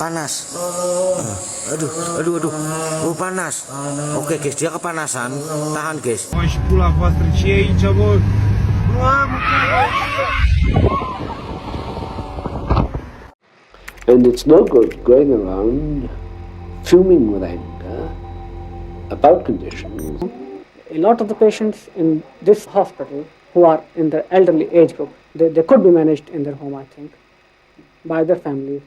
panas. Aduh. Oh, panas. Oke, guys, dia kepanasan. Tahan, guys. And it's no good going around fuming with anger about conditions. A lot of the patients in this hospital who are in the elderly age group, they could be managed in their home, I think, by their families.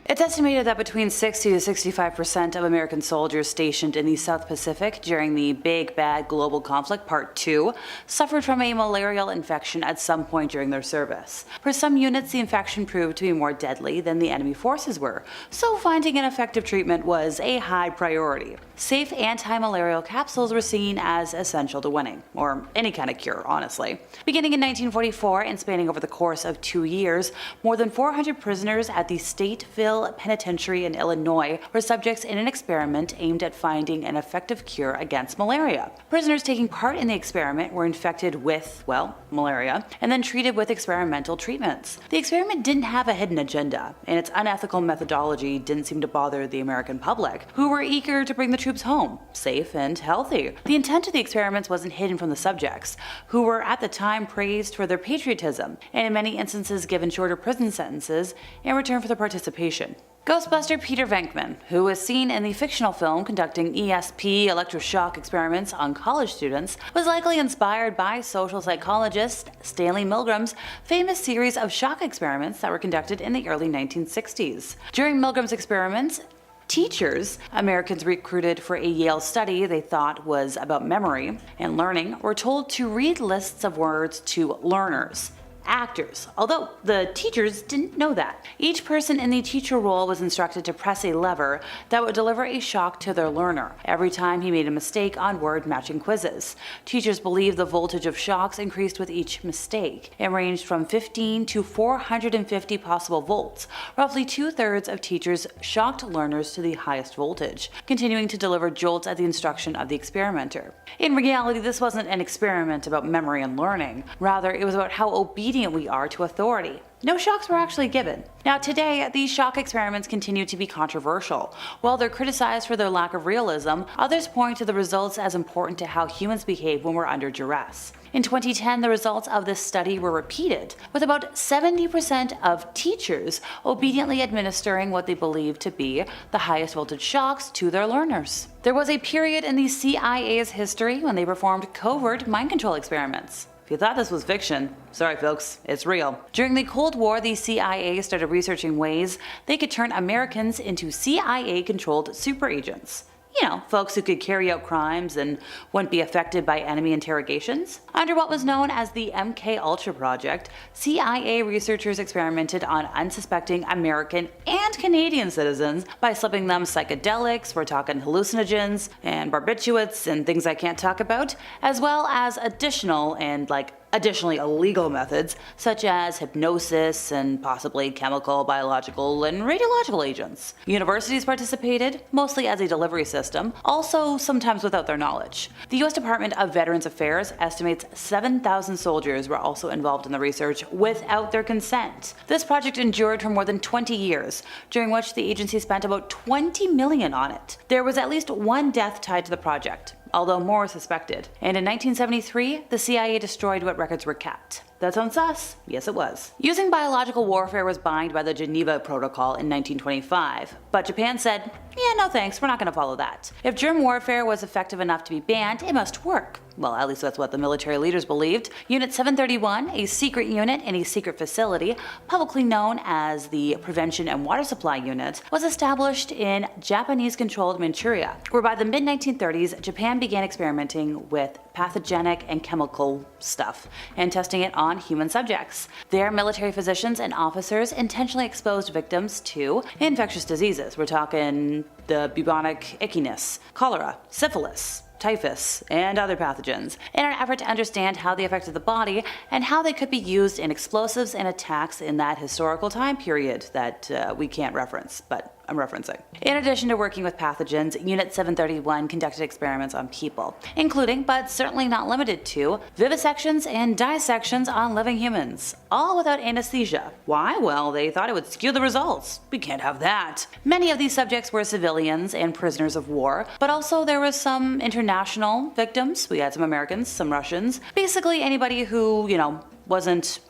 It's estimated that between 60 to 65% of American soldiers stationed in the South Pacific during the Big Bad Global Conflict Part 2 suffered from a malarial infection at some point during their service. For some units, the infection proved to be more deadly than the enemy forces were, so finding an effective treatment was a high priority. Safe anti-malarial capsules were seen as essential to winning, or any kind of cure, honestly. Beginning in 1944 and spanning over the course of 2 years, more than 400 prisoners at the Stateville Penitentiary in Illinois were subjects in an experiment aimed at finding an effective cure against malaria. Prisoners taking part in the experiment were infected with, malaria, and then treated with experimental treatments. The experiment didn't have a hidden agenda, and its unethical methodology didn't seem to bother the American public, who were eager to bring the troops home, safe and healthy. The intent of the experiments wasn't hidden from the subjects, who were at the time praised for their patriotism, and in many instances given shorter prison sentences in return for their participation. Ghostbuster Peter Venkman, who was seen in the fictional film conducting ESP electroshock experiments on college students, was likely inspired by social psychologist Stanley Milgram's famous series of shock experiments that were conducted in the early 1960s. During Milgram's experiments, teachers, Americans recruited for a Yale study they thought was about memory and learning, were told to read lists of words to learners, actors, although the teachers didn't know that. Each person in the teacher role was instructed to press a lever that would deliver a shock to their learner every time he made a mistake on word matching quizzes. Teachers believed the voltage of shocks increased with each mistake. It ranged from 15 to 450 possible volts. Roughly 2/3 of teachers shocked learners to the highest voltage, continuing to deliver jolts at the instruction of the experimenter. In reality, this wasn't an experiment about memory and learning. Rather, it was about how obedient we are to authority. No shocks were actually given. Now today, these shock experiments continue to be controversial. While they're criticized for their lack of realism, others point to the results as important to how humans behave when we're under duress. In 2010, the results of this study were repeated, with about 70% of teachers obediently administering what they believed to be the highest voltage shocks to their learners. There was a period in the CIA's history when they performed covert mind control experiments. If you thought this was fiction, sorry folks, it's real. During the Cold War, the CIA started researching ways they could turn Americans into CIA-controlled super agents. You know, folks who could carry out crimes and wouldn't be affected by enemy interrogations. Under what was known as the MK-Ultra Project, CIA researchers experimented on unsuspecting American and Canadian citizens by slipping them psychedelics, we're talking hallucinogens and barbiturates and things I can't talk about, as well as additionally illegal methods such as hypnosis and possibly chemical, biological, and radiological agents. Universities participated, mostly as a delivery system, also sometimes without their knowledge. The U.S. Department of Veterans Affairs estimates 7,000 soldiers were also involved in the research without their consent. This project endured for more than 20 years, during which the agency spent about $20 million on it. There was at least one death tied to the project, although more is suspected. And in 1973, the CIA destroyed what records were kept. That sounds sus? Yes, it was. Using biological warfare was banned by the Geneva Protocol in 1925, but Japan said, yeah, no thanks, we're not going to follow that. If germ warfare was effective enough to be banned, it must work. Well, at least that's what the military leaders believed. Unit 731, a secret unit in a secret facility, publicly known as the Prevention and Water Supply Unit, was established in Japanese-controlled Manchuria, where by the mid-1930s, Japan began experimenting with pathogenic and chemical stuff and testing it on human subjects. Their military physicians and officers intentionally exposed victims to infectious diseases. We're talking the bubonic ickiness, cholera, syphilis, typhus, and other pathogens, in an effort to understand how they affected the body and how they could be used in explosives and attacks in that historical time period that we can't reference, but I'm referencing. In addition to working with pathogens, Unit 731 conducted experiments on people, including, but certainly not limited to, vivisections and dissections on living humans, all without anesthesia. Why? Well, they thought it would skew the results. We can't have that. Many of these subjects were civilians and prisoners of war, but also there was some international victims. We had some Americans, some Russians, basically anybody who, wasn't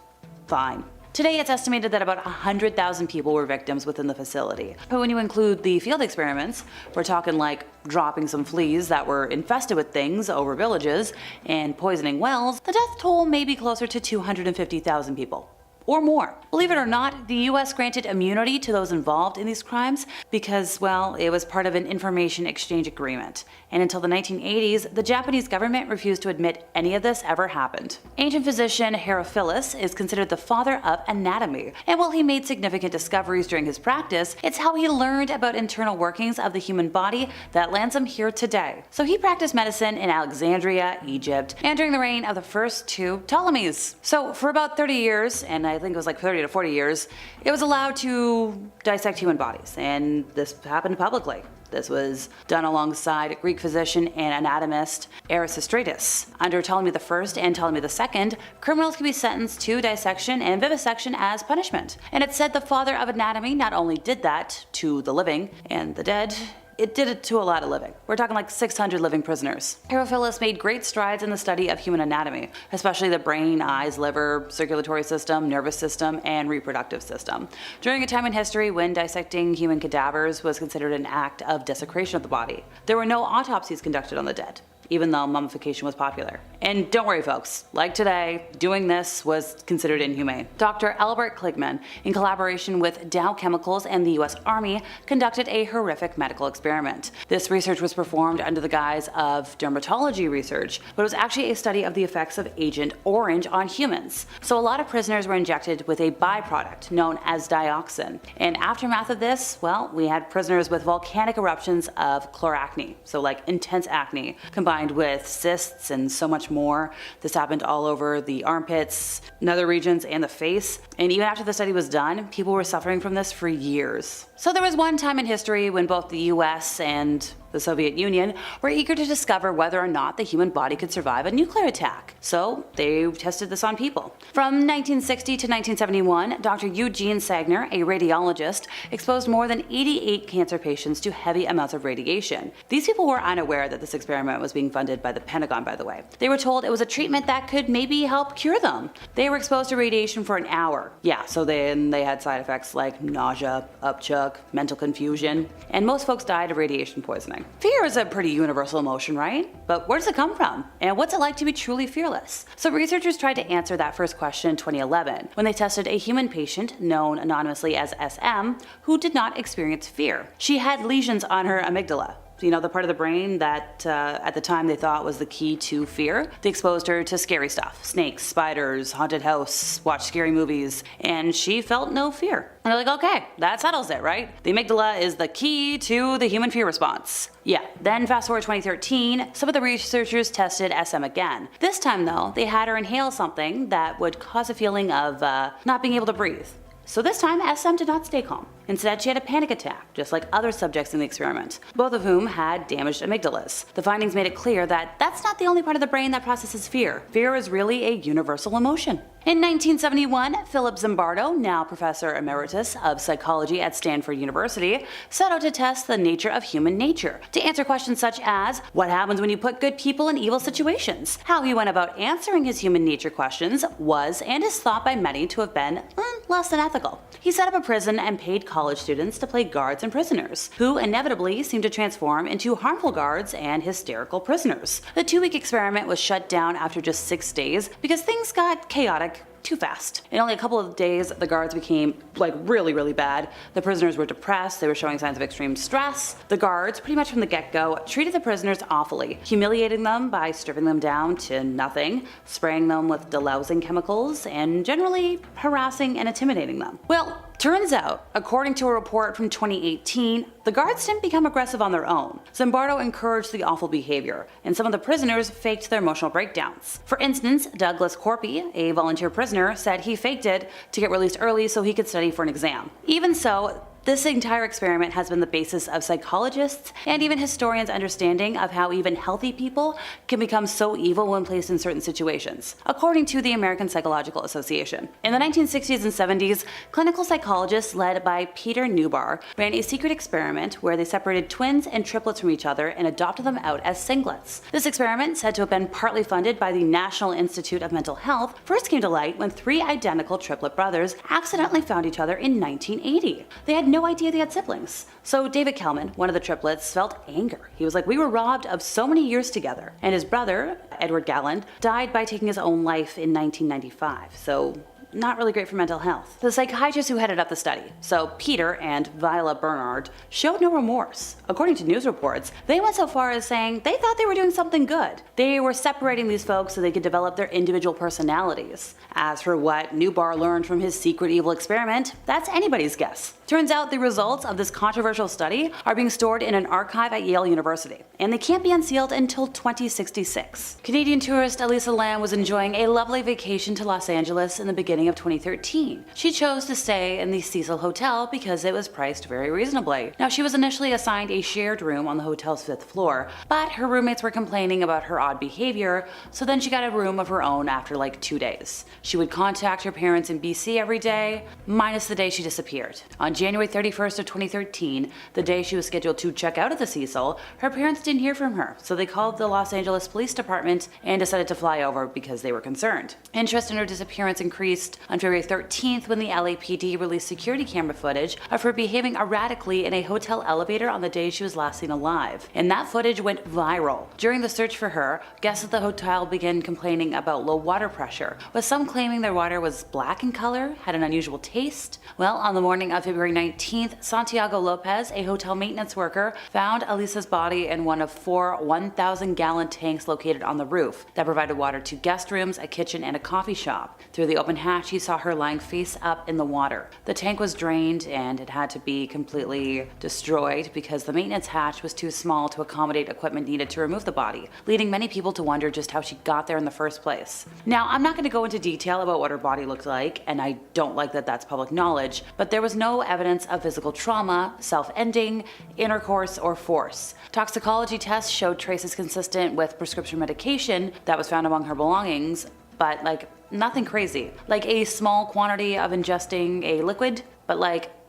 fine. Today, it's estimated that about 100,000 people were victims within the facility. But when you include the field experiments, we're talking like dropping some fleas that were infested with things over villages and poisoning wells, the death toll may be closer to 250,000 people. Or more. Believe it or not, the US granted immunity to those involved in these crimes because, well, it was part of an information exchange agreement. And until the 1980s, the Japanese government refused to admit any of this ever happened. Ancient physician Herophilus is considered the father of anatomy, and while he made significant discoveries during his practice, it's how he learned about internal workings of the human body that lands him here today. So he practiced medicine in Alexandria, Egypt, and during the reign of the first two Ptolemies. So for about 30 years, and I think it was like 30 to 40 years, it was allowed to dissect human bodies, and this happened publicly. This was done alongside Greek physician and anatomist Erasistratus. Under Ptolemy I and Ptolemy II, criminals could be sentenced to dissection and vivisection as punishment. And it's said the father of anatomy not only did that to the living and the dead, it did it to a lot of living. We're talking like 600 living prisoners. Herophilus made great strides in the study of human anatomy, especially the brain, eyes, liver, circulatory system, nervous system, and reproductive system. During a time in history when dissecting human cadavers was considered an act of desecration of the body, there were no autopsies conducted on the dead, even though mummification was popular. And don't worry folks, like today, doing this was considered inhumane. Dr. Albert Kligman, in collaboration with Dow Chemicals and the US Army, conducted a horrific medical experiment. This research was performed under the guise of dermatology research, but it was actually a study of the effects of Agent Orange on humans. So a lot of prisoners were injected with a byproduct known as dioxin. And aftermath of this, well, we had prisoners with volcanic eruptions of chloracne, so like intense acne, combined with cysts and so much more. This happened all over the armpits, nether regions, and the face. And even after the study was done, people were suffering from this for years. So there was one time in history when both the US and the Soviet Union were eager to discover whether or not the human body could survive a nuclear attack. So they tested this on people. From 1960 to 1971, Dr. Eugene Sagner, a radiologist, exposed more than 88 cancer patients to heavy amounts of radiation. These people were unaware that this experiment was being funded by the Pentagon, by the way. They were told it was a treatment that could maybe help cure them. They were exposed to radiation for an hour. Yeah, so then they had side effects like nausea, upchuck, mental confusion, and most folks died of radiation poisoning. Fear is a pretty universal emotion, right? But where does it come from? And what's it like to be truly fearless? So researchers tried to answer that first question in 2011 when they tested a human patient known anonymously as SM who did not experience fear. She had lesions on her amygdala. The part of the brain that at the time they thought was the key to fear. They exposed her to scary stuff. Snakes, spiders, haunted house, watched scary movies, and she felt no fear. And they're like, okay, that settles it, right? The amygdala is the key to the human fear response. Yeah, then fast forward 2013, some of the researchers tested SM again. This time though, they had her inhale something that would cause a feeling of not being able to breathe. So this time, SM did not stay calm. Instead, she had a panic attack, just like other subjects in the experiment, both of whom had damaged amygdalas. The findings made it clear that that's not the only part of the brain that processes fear. Fear is really a universal emotion. In 1971, Philip Zimbardo, now Professor Emeritus of Psychology at Stanford University, set out to test the nature of human nature, to answer questions such as what happens when you put good people in evil situations. How he went about answering his human nature questions was and is thought by many to have been less than ethical. He set up a prison and paid college students to play guards and prisoners, who inevitably seemed to transform into harmful guards and hysterical prisoners. The 2-week experiment was shut down after just 6 days because things got chaotic too fast. In only a couple of days, the guards became really bad. The prisoners were depressed, they were showing signs of extreme stress. The guards, pretty much from the get-go, treated the prisoners awfully, humiliating them by stripping them down to nothing, spraying them with delousing chemicals, and generally harassing and intimidating them. Well, turns out, according to a report from 2018, the guards didn't become aggressive on their own. Zimbardo encouraged the awful behavior, and some of the prisoners faked their emotional breakdowns. For instance, Douglas Corpy, a volunteer prisoner, said he faked it to get released early so he could study for an exam. Even so, This entire experiment has been the basis of psychologists and even historians' understanding of how even healthy people can become so evil when placed in certain situations, according to the American Psychological Association. In the 1960s and 70s, clinical psychologists led by Peter Newbar ran a secret experiment where they separated twins and triplets from each other and adopted them out as singlets. This experiment, said to have been partly funded by the National Institute of Mental Health, first came to light when three identical triplet brothers accidentally found each other in 1980. They had no idea they had siblings. So David Kelman, one of the triplets, felt anger. He was like, we were robbed of so many years together. And his brother, Edward Galland, died by taking his own life in 1995. So not really great for mental health. The psychiatrists who headed up the study, so Peter and Viola Bernard, showed no remorse. According to news reports, they went so far as saying they thought they were doing something good. They were separating these folks so they could develop their individual personalities. As for what Newbar learned from his secret evil experiment, that's anybody's guess. Turns out the results of this controversial study are being stored in an archive at Yale University, and they can't be unsealed until 2066. Canadian tourist Alisa Lamb was enjoying a lovely vacation to Los Angeles in the beginning of 2013. She chose to stay in the Cecil Hotel because it was priced very reasonably. Now, she was initially assigned a shared room on the hotel's 5th floor, but her roommates were complaining about her odd behavior, so then she got a room of her own after like 2 days. She would contact her parents in BC every day, minus the day she disappeared. On January 31st of 2013, the day she was scheduled to check out of the Cecil, her parents didn't hear from her, so they called the Los Angeles Police Department and decided to fly over because they were concerned. Interest in her disappearance increased on February 13th when the LAPD released security camera footage of her behaving erratically in a hotel elevator on the day she was last seen alive. And that footage went viral. During the search for her, guests at the hotel began complaining about low water pressure, with some claiming their water was black in color, had an unusual taste. Well, on the morning of February 19th, Santiago Lopez, a hotel maintenance worker, found Alisa's body in one of 4 1,000-gallon tanks located on the roof that provided water to guest rooms, a kitchen, and a coffee shop. Through the open hatch, he saw her lying face up in the water. The tank was drained and it had to be completely destroyed because the maintenance hatch was too small to accommodate equipment needed to remove the body, leading many people to wonder just how she got there in the first place. Now, I'm not going to go into detail about what her body looked like, and I don't like that that's public knowledge, but there was no evidence of physical trauma, self-ending, intercourse, or force. Toxicology tests showed traces consistent with prescription medication that was found among her belongings, but nothing crazy. Like a small quantity of ingesting a liquid, but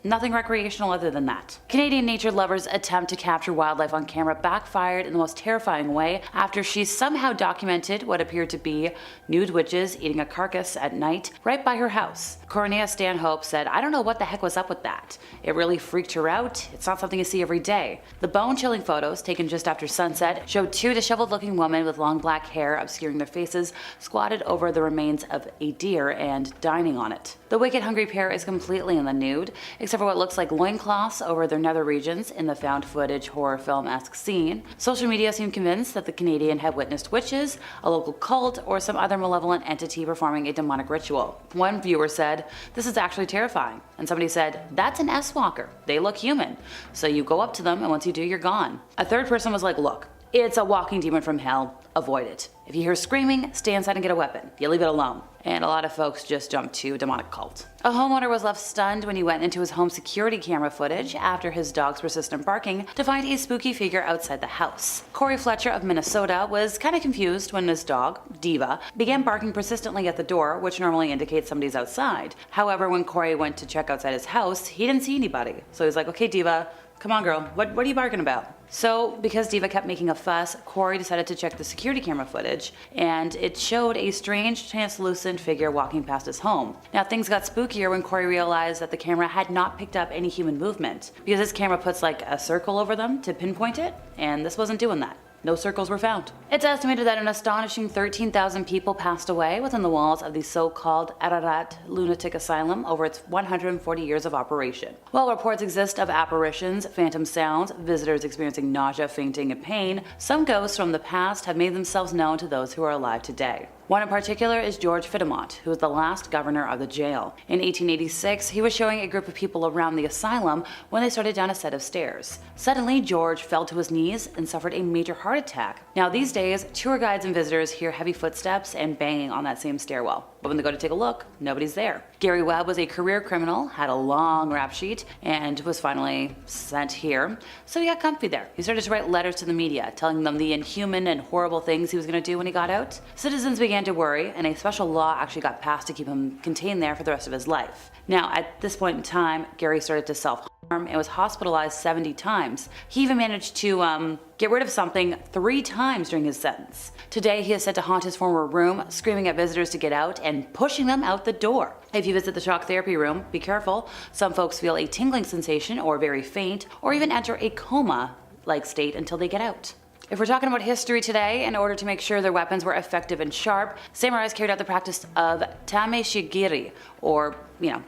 nothing recreational other than that. Canadian nature lovers' attempt to capture wildlife on camera backfired in the most terrifying way after she somehow documented what appeared to be nude witches eating a carcass at night right by her house. Cornea Stanhope said, "I don't know what the heck was up with that. It really freaked her out. It's not something you see every day." The bone-chilling photos, taken just after sunset, showed 2 disheveled-looking women with long black hair obscuring their faces, squatted over the remains of a deer and dining on it. The wicked hungry pair is completely in the nude, except for what looks like loincloths over their nether regions in the found footage horror film-esque scene. Social media seemed convinced that the Canadian had witnessed witches, a local cult, or some other malevolent entity performing a demonic ritual. One viewer said, "This is actually terrifying." And somebody said, "That's an S-walker. They look human. So you go up to them and once you do, you're gone." A third person was like, "Look, it's a walking demon from hell. Avoid it. If you hear screaming, stay inside and get a weapon. You leave it alone." And a lot of folks just jumped to demonic cult. A homeowner was left stunned when he went into his home security camera footage after his dog's persistent barking to find a spooky figure outside the house. Corey Fletcher of Minnesota was kind of confused when his dog, Diva, began barking persistently at the door, which normally indicates somebody's outside. However, when Corey went to check outside his house, he didn't see anybody. So he was like, "Okay, Diva, come on girl, what are you barking about?" So, because Diva kept making a fuss, Corey decided to check the security camera footage, and it showed a strange, translucent figure walking past his home. Now, things got spookier when Corey realized that the camera had not picked up any human movement, because his camera puts a circle over them to pinpoint it, and this wasn't doing that. No circles were found. It's estimated that an astonishing 13,000 people passed away within the walls of the so-called Ararat Lunatic Asylum over its 140 years of operation. While reports exist of apparitions, phantom sounds, visitors experiencing nausea, fainting, and pain, some ghosts from the past have made themselves known to those who are alive today. One in particular is George Fidamont, who was the last governor of the jail. In 1886, he was showing a group of people around the asylum when they started down a set of stairs. Suddenly, George fell to his knees and suffered a major heart attack. Now, these days, tour guides and visitors hear heavy footsteps and banging on that same stairwell. But when they go to take a look, nobody's there. Gary Webb was a career criminal, had a long rap sheet, and was finally sent here. So he got comfy there. He started to write letters to the media, telling them the inhuman and horrible things he was going to do when he got out. Citizens began to worry, and a special law actually got passed to keep him contained there for the rest of his life. Now, at this point in time, Gary started to self-harm and was hospitalized 70 times. He even managed to get rid of something 3 times during his sentence. Today, he is said to haunt his former room, screaming at visitors to get out and pushing them out the door. If you visit the shock therapy room, be careful. Some folks feel a tingling sensation or very faint, or even enter a coma-like state until they get out. If we're talking about history today, in order to make sure their weapons were effective and sharp, samurais carried out the practice of tameshigiri, or,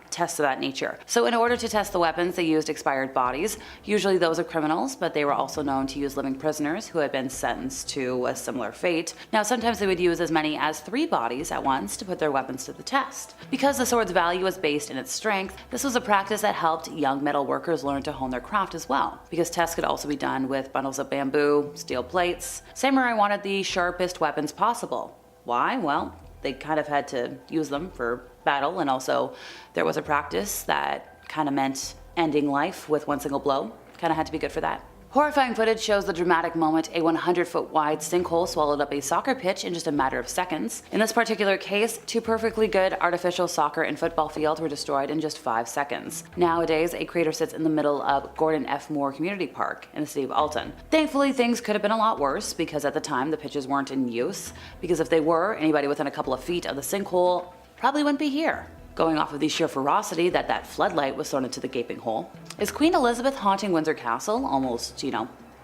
tests of that nature. So in order to test the weapons, they used expired bodies, usually those of criminals, but they were also known to use living prisoners who had been sentenced to a similar fate. Now, sometimes they would use as many as 3 bodies at once to put their weapons to the test. Because the sword's value was based in its strength, this was a practice that helped young metal workers learn to hone their craft as well. Because tests could also be done with bundles of bamboo, steel plates. Samurai wanted the sharpest weapons possible. Why? Well, they kind of had to use them for battle, and also there was a practice that kind of meant ending life with one single blow. Kind of had to be good for that. Horrifying footage shows the dramatic moment a 100-foot wide sinkhole swallowed up a soccer pitch in just a matter of seconds. In this particular case, 2 perfectly good artificial soccer and football fields were destroyed in just 5 seconds. Nowadays, a crater sits in the middle of Gordon F. Moore Community Park in the city of Alton. Thankfully, things could have been a lot worse because at the time the pitches weren't in use, because if they were, anybody within a couple of feet of the sinkhole probably wouldn't be here. Going off of the sheer ferocity that floodlight was thrown into the gaping hole. Is Queen Elizabeth haunting Windsor Castle almost,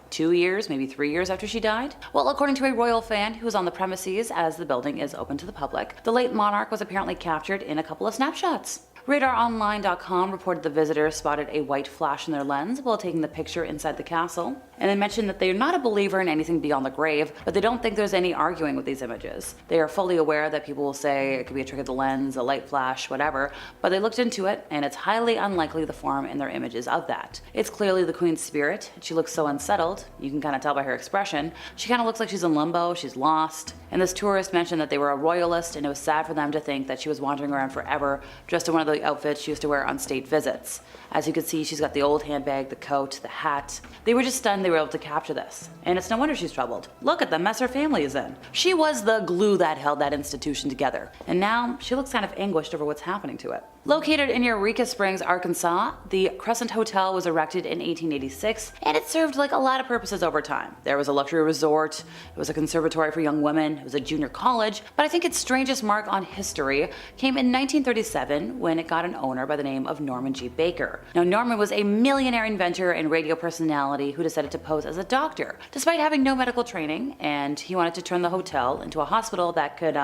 2 years, maybe 3 years after she died? Well, according to a royal fan who was on the premises as the building is open to the public, the late monarch was apparently captured in a couple of snapshots. RadarOnline.com reported the visitors spotted a white flash in their lens while taking the picture inside the castle, and they mentioned that they are not a believer in anything beyond the grave, but they don't think there's any arguing with these images. They are fully aware that people will say it could be a trick of the lens, a light flash, whatever, but they looked into it, and it's highly unlikely the form in their images of that. It's clearly the Queen's spirit. She looks so unsettled. You can kind of tell by her expression. She kind of looks like she's in limbo, she's lost. And this tourist mentioned that they were a royalist, and it was sad for them to think that she was wandering around forever dressed in one of the outfits she used to wear on state visits. As you can see, she's got the old handbag, the coat, the hat. They were just stunned they were able to capture this. And it's no wonder she's troubled. Look at the mess her family is in. She was the glue that held that institution together. And now she looks kind of anguished over what's happening to it. Located in Eureka Springs, Arkansas, the Crescent Hotel was erected in 1886, and it served like a lot of purposes over time. There was a luxury resort, it was a conservatory for young women, it was a junior college, but I think its strangest mark on history came in 1937 when it got an owner by the name of Norman G. Baker. Now, Norman was a millionaire inventor and radio personality who decided to pose as a doctor, despite having no medical training, and he wanted to turn the hotel into a hospital that could,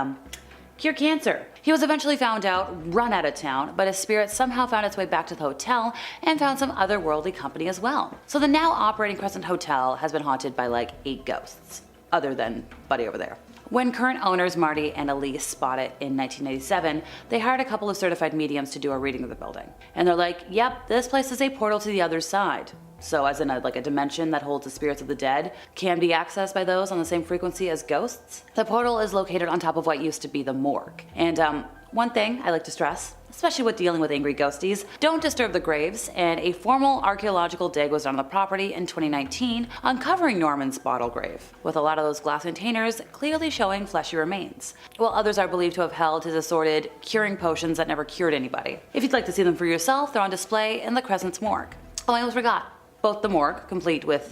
cure cancer. He was eventually found out, run out of town, but his spirit somehow found its way back to the hotel and found some otherworldly company as well. So the now operating Crescent Hotel has been haunted by like 8 ghosts, other than Buddy over there. When current owners Marty and Elise bought it in 1997, they hired a couple of certified mediums to do a reading of the building. And they're like, yep, this place is a portal to the other side. So as in a dimension that holds the spirits of the dead, can be accessed by those on the same frequency as ghosts. The portal is located on top of what used to be the morgue. And one thing I like to stress, especially with dealing with angry ghosties, don't disturb the graves, and a formal archaeological dig was done on the property in 2019, uncovering Norman's bottle grave, with a lot of those glass containers clearly showing fleshy remains, while others are believed to have held his assorted curing potions that never cured anybody. If you'd like to see them for yourself, they're on display in the Crescent's morgue. Oh, I almost forgot. Both the morgue, complete with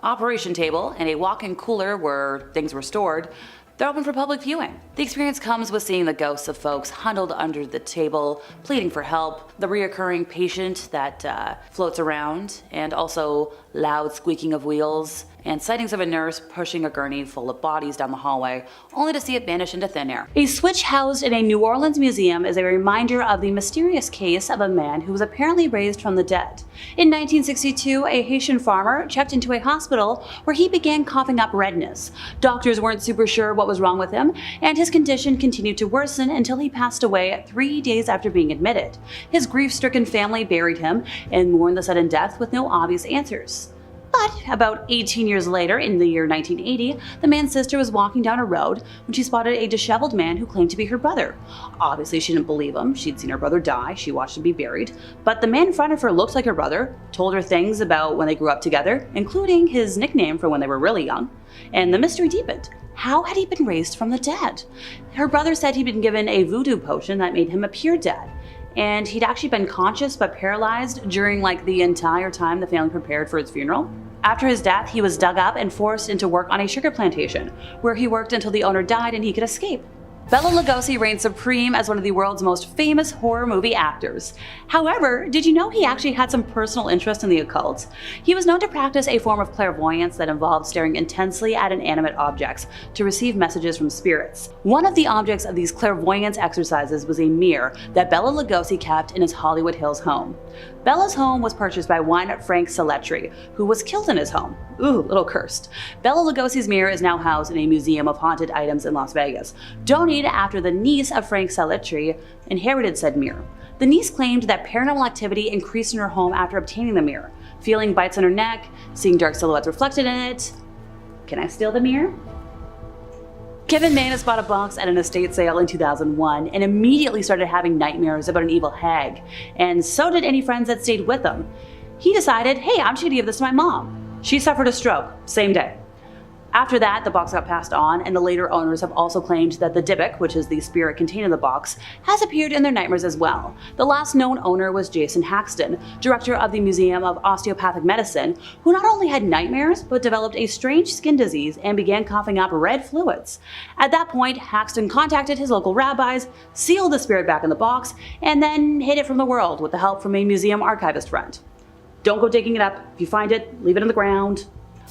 operation table and a walk-in cooler where things were stored, they're open for public viewing. The experience comes with seeing the ghosts of folks huddled under the table, pleading for help, the reoccurring patient that floats around, and also loud squeaking of wheels, and sightings of a nurse pushing a gurney full of bodies down the hallway, only to see it vanish into thin air. A switch housed in a New Orleans museum is a reminder of the mysterious case of a man who was apparently raised from the dead. In 1962, a Haitian farmer checked into a hospital where he began coughing up redness. Doctors weren't super sure what was wrong with him, and his condition continued to worsen until he passed away 3 days after being admitted. His grief-stricken family buried him and mourned the sudden death with no obvious answers. But about 18 years later, in the year 1980, the man's sister was walking down a road when she spotted a disheveled man who claimed to be her brother. Obviously, she didn't believe him. She'd seen her brother die. She watched him be buried. But the man in front of her looked like her brother, told her things about when they grew up together, including his nickname for when they were really young. And the mystery deepened. How had he been raised from the dead? Her brother said he'd been given a voodoo potion that made him appear dead. And he'd actually been conscious but paralyzed during the entire time the family prepared for his funeral. After his death, he was dug up and forced into work on a sugar plantation, where he worked until the owner died and he could escape. Bela Lugosi reigned supreme as one of the world's most famous horror movie actors. However, did you know he actually had some personal interest in the occult? He was known to practice a form of clairvoyance that involved staring intensely at inanimate objects to receive messages from spirits. One of the objects of these clairvoyance exercises was a mirror that Bela Lugosi kept in his Hollywood Hills home. Bela's home was purchased by one Frank Selettri, who was killed in his home. Ooh, little cursed. Bela Lugosi's mirror is now housed in a museum of haunted items in Las Vegas, donated after the niece of Frank Selettri inherited said mirror. The niece claimed that paranormal activity increased in her home after obtaining the mirror, feeling bites on her neck, seeing dark silhouettes reflected in it. Can I steal the mirror? Kevin Manus bought a box at an estate sale in 2001 and immediately started having nightmares about an evil hag, and so did any friends that stayed with him. He decided, hey, I'm just gonna give this to my mom. She suffered a stroke, same day. After that, the box got passed on, and the later owners have also claimed that the Dybbuk, which is the spirit contained in the box, has appeared in their nightmares as well. The last known owner was Jason Haxton, director of the Museum of Osteopathic Medicine, who not only had nightmares, but developed a strange skin disease and began coughing up red fluids. At that point, Haxton contacted his local rabbis, sealed the spirit back in the box, and then hid it from the world with the help from a museum archivist friend. Don't go digging it up. If you find it, leave it in the ground.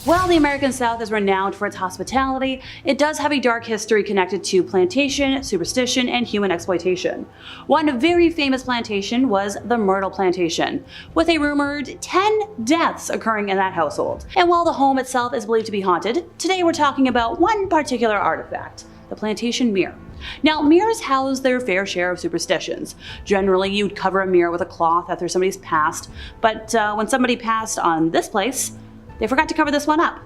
While the American South is renowned for its hospitality, it does have a dark history connected to plantation, superstition, and human exploitation. One very famous plantation was the Myrtle Plantation, with a rumored 10 deaths occurring in that household. And while the home itself is believed to be haunted, today we're talking about one particular artifact, the Plantation Mirror. Now, mirrors house their fair share of superstitions. Generally, you'd cover a mirror with a cloth after somebody's passed, but when somebody passed on this place, they forgot to cover this one up.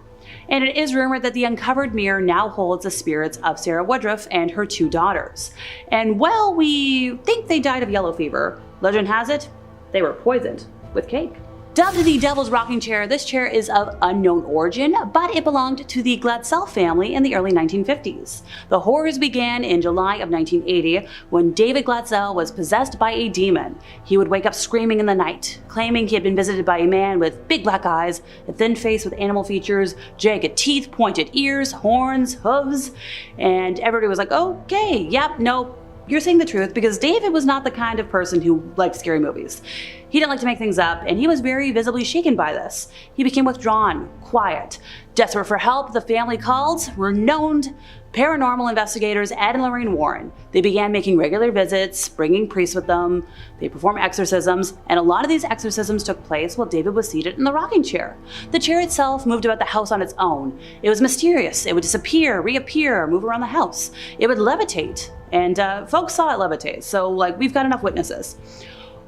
And it is rumored that the uncovered mirror now holds the spirits of Sarah Woodruff and her 2 daughters. And while we think they died of yellow fever, legend has it, they were poisoned with cake. Dubbed the Devil's Rocking Chair, this chair is of unknown origin, but it belonged to the Glatzel family in the early 1950s. The horrors began in July of 1980 when David Glatzel was possessed by a demon. He would wake up screaming in the night, claiming he had been visited by a man with big black eyes, a thin face with animal features, jagged teeth, pointed ears, horns, hooves, and everybody was like, okay, yep, nope. You're saying the truth, because David was not the kind of person who liked scary movies. He didn't like to make things up, and he was very visibly shaken by this. He became withdrawn, quiet. Desperate for help, the family called renowned paranormal investigators Ed and Lorraine Warren. They began making regular visits, bringing priests with them. They performed exorcisms, and a lot of these exorcisms took place while David was seated in the rocking chair. The chair itself moved about the house on its own. It was mysterious. It would disappear, reappear, move around the house. It would levitate, and folks saw it levitate, so we've got enough witnesses.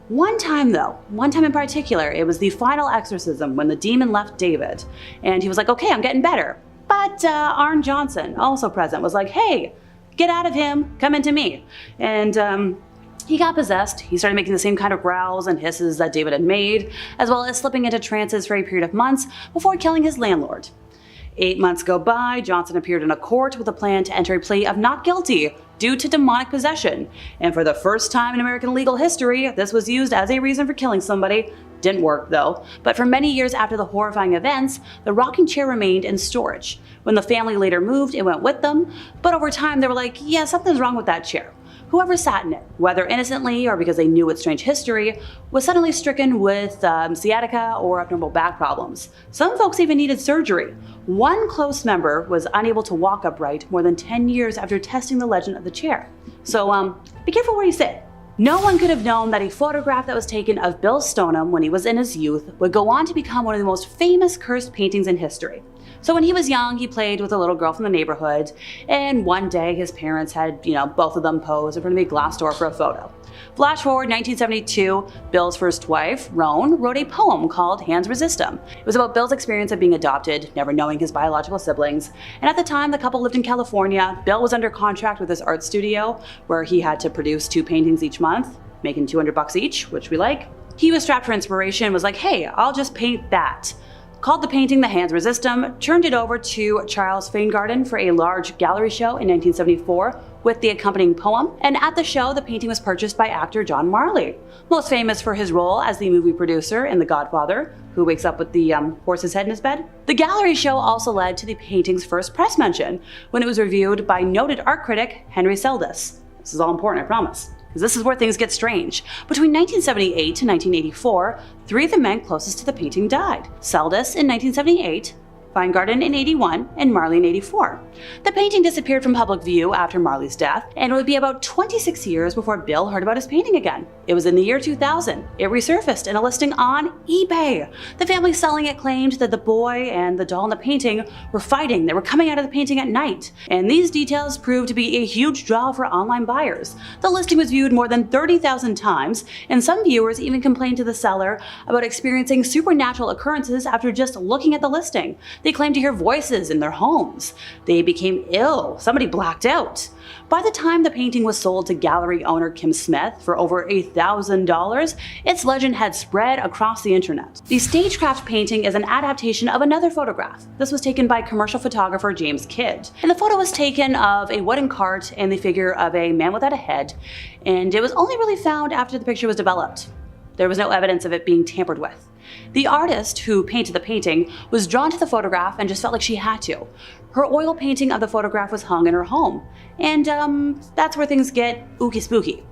One time in particular, it was the final exorcism when the demon left David, and he was like, okay, I'm getting better. But Arn Johnson, also present, was like, hey, get out of him, come into me. And he got possessed. He started making the same kind of growls and hisses that David had made, as well as slipping into trances for a period of months before killing his landlord. 8 months go by, Johnson appeared in a court with a plan to enter a plea of not guilty due to demonic possession. And for the first time in American legal history, this was used as a reason for killing somebody. Didn't work though. But for many years after the horrifying events, the rocking chair remained in storage. When the family later moved, it went with them. But over time, they were like, yeah, something's wrong with that chair. Whoever sat in it, whether innocently or because they knew its strange history, was suddenly stricken with sciatica or abnormal back problems. Some folks even needed surgery. One close member was unable to walk upright more than 10 years after testing the legend of the chair. So be careful where you sit. No one could have known that a photograph that was taken of Bill Stoneham when he was in his youth would go on to become one of the most famous cursed paintings in history. So when he was young, he played with a little girl from the neighborhood, and one day his parents had, both of them pose in front of a glass door for a photo. Flash forward 1972, Bill's first wife, Roan, wrote a poem called Hands Resist 'Em. It was about Bill's experience of being adopted, never knowing his biological siblings, and at the time the couple lived in California. Bill was under contract with his art studio, where he had to produce 2 paintings each month, making $200 each, which we like. He was strapped for inspiration and was like, hey, I'll just paint that. Called the painting The Hands Resist 'Em, turned it over to Charles Feingarten for a large gallery show in 1974 with the accompanying poem, and at the show the painting was purchased by actor John Marley, most famous for his role as the movie producer in The Godfather, who wakes up with the horse's head in his bed. The gallery show also led to the painting's first press mention, when it was reviewed by noted art critic Henry Seldes. This is all important, I promise. Because this is where things get strange. Between 1978 to 1984, 3 of the men closest to the painting died. Seldes in 1978, Feingarten in 81, and Marley in 84. The painting disappeared from public view after Marley's death, and it would be about 26 years before Bill heard about his painting again. It was in the year 2000. It resurfaced in a listing on eBay. The family selling it claimed that the boy and the doll in the painting were fighting. They were coming out of the painting at night, and these details proved to be a huge draw for online buyers. The listing was viewed more than 30,000 times, and some viewers even complained to the seller about experiencing supernatural occurrences after just looking at the listing. They claimed to hear voices in their homes. They became ill. Somebody blacked out. By the time the painting was sold to gallery owner Kim Smith for over $1,000, its legend had spread across the internet. The Stagecraft painting is an adaptation of another photograph. This was taken by commercial photographer James Kidd. And the photo was taken of a wooden cart and the figure of a man without a head, and it was only really found after the picture was developed. There was no evidence of it being tampered with. The artist who painted the painting was drawn to the photograph and just felt like she had to. Her oil painting of the photograph was hung in her home, and that's where things get ooky spooky.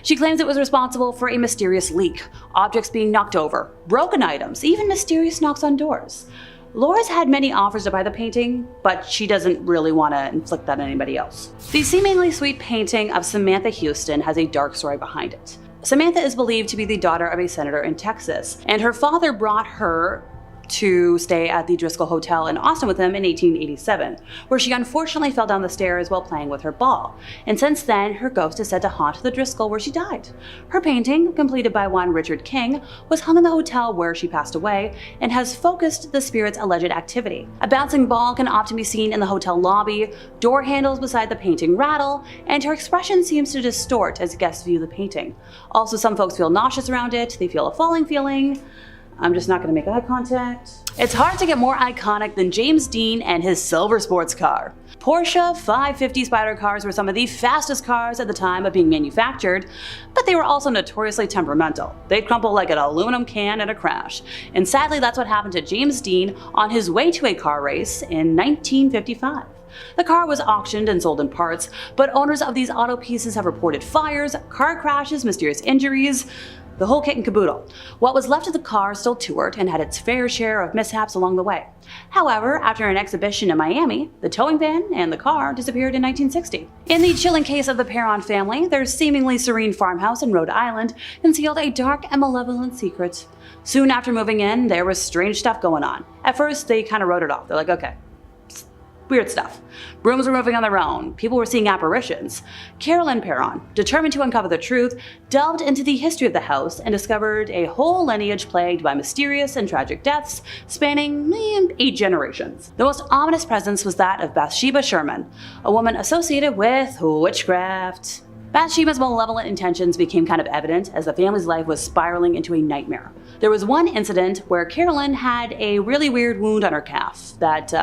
She claims it was responsible for a mysterious leak, objects being knocked over, broken items, even mysterious knocks on doors. Laura's had many offers to buy the painting, but she doesn't really want to inflict that on anybody else. The seemingly sweet painting of Samantha Houston has a dark story behind it. Samantha is believed to be the daughter of a senator in Texas, and her father brought her to stay at the Driscoll Hotel in Austin with him in 1887, where she unfortunately fell down the stairs while playing with her ball, and since then her ghost is said to haunt the Driscoll where she died. Her painting, completed by one Richard King, was hung in the hotel where she passed away and has focused the spirit's alleged activity. A bouncing ball can often be seen in the hotel lobby, door handles beside the painting rattle, and her expression seems to distort as guests view the painting. Also, some folks feel nauseous around it, they feel a falling feeling. I'm just not gonna make eye contact. It's hard to get more iconic than James Dean and his silver sports car. Porsche 550 Spider cars were some of the fastest cars at the time of being manufactured, but they were also notoriously temperamental. They'd crumple like an aluminum can in a crash. And sadly, that's what happened to James Dean on his way to a car race in 1955. The car was auctioned and sold in parts, but owners of these auto pieces have reported fires, car crashes, mysterious injuries, the whole kit and caboodle. What was left of the car still toured and had its fair share of mishaps along the way. However, after an exhibition in Miami, the towing van and the car disappeared in 1960. In the chilling case of the Peron family, their seemingly serene farmhouse in Rhode Island concealed a dark and malevolent secret. Soon after moving in, there was strange stuff going on. At first, they kind of wrote it off. They're like, okay, weird stuff. Brooms were moving on their own. People were seeing apparitions. Carolyn Peron, determined to uncover the truth, delved into the history of the house and discovered a whole lineage plagued by mysterious and tragic deaths spanning 8 generations. The most ominous presence was that of Bathsheba Sherman, a woman associated with witchcraft. Bathsheba's malevolent intentions became kind of evident as the family's life was spiraling into a nightmare. There was one incident where Carolyn had a really weird wound on her calf that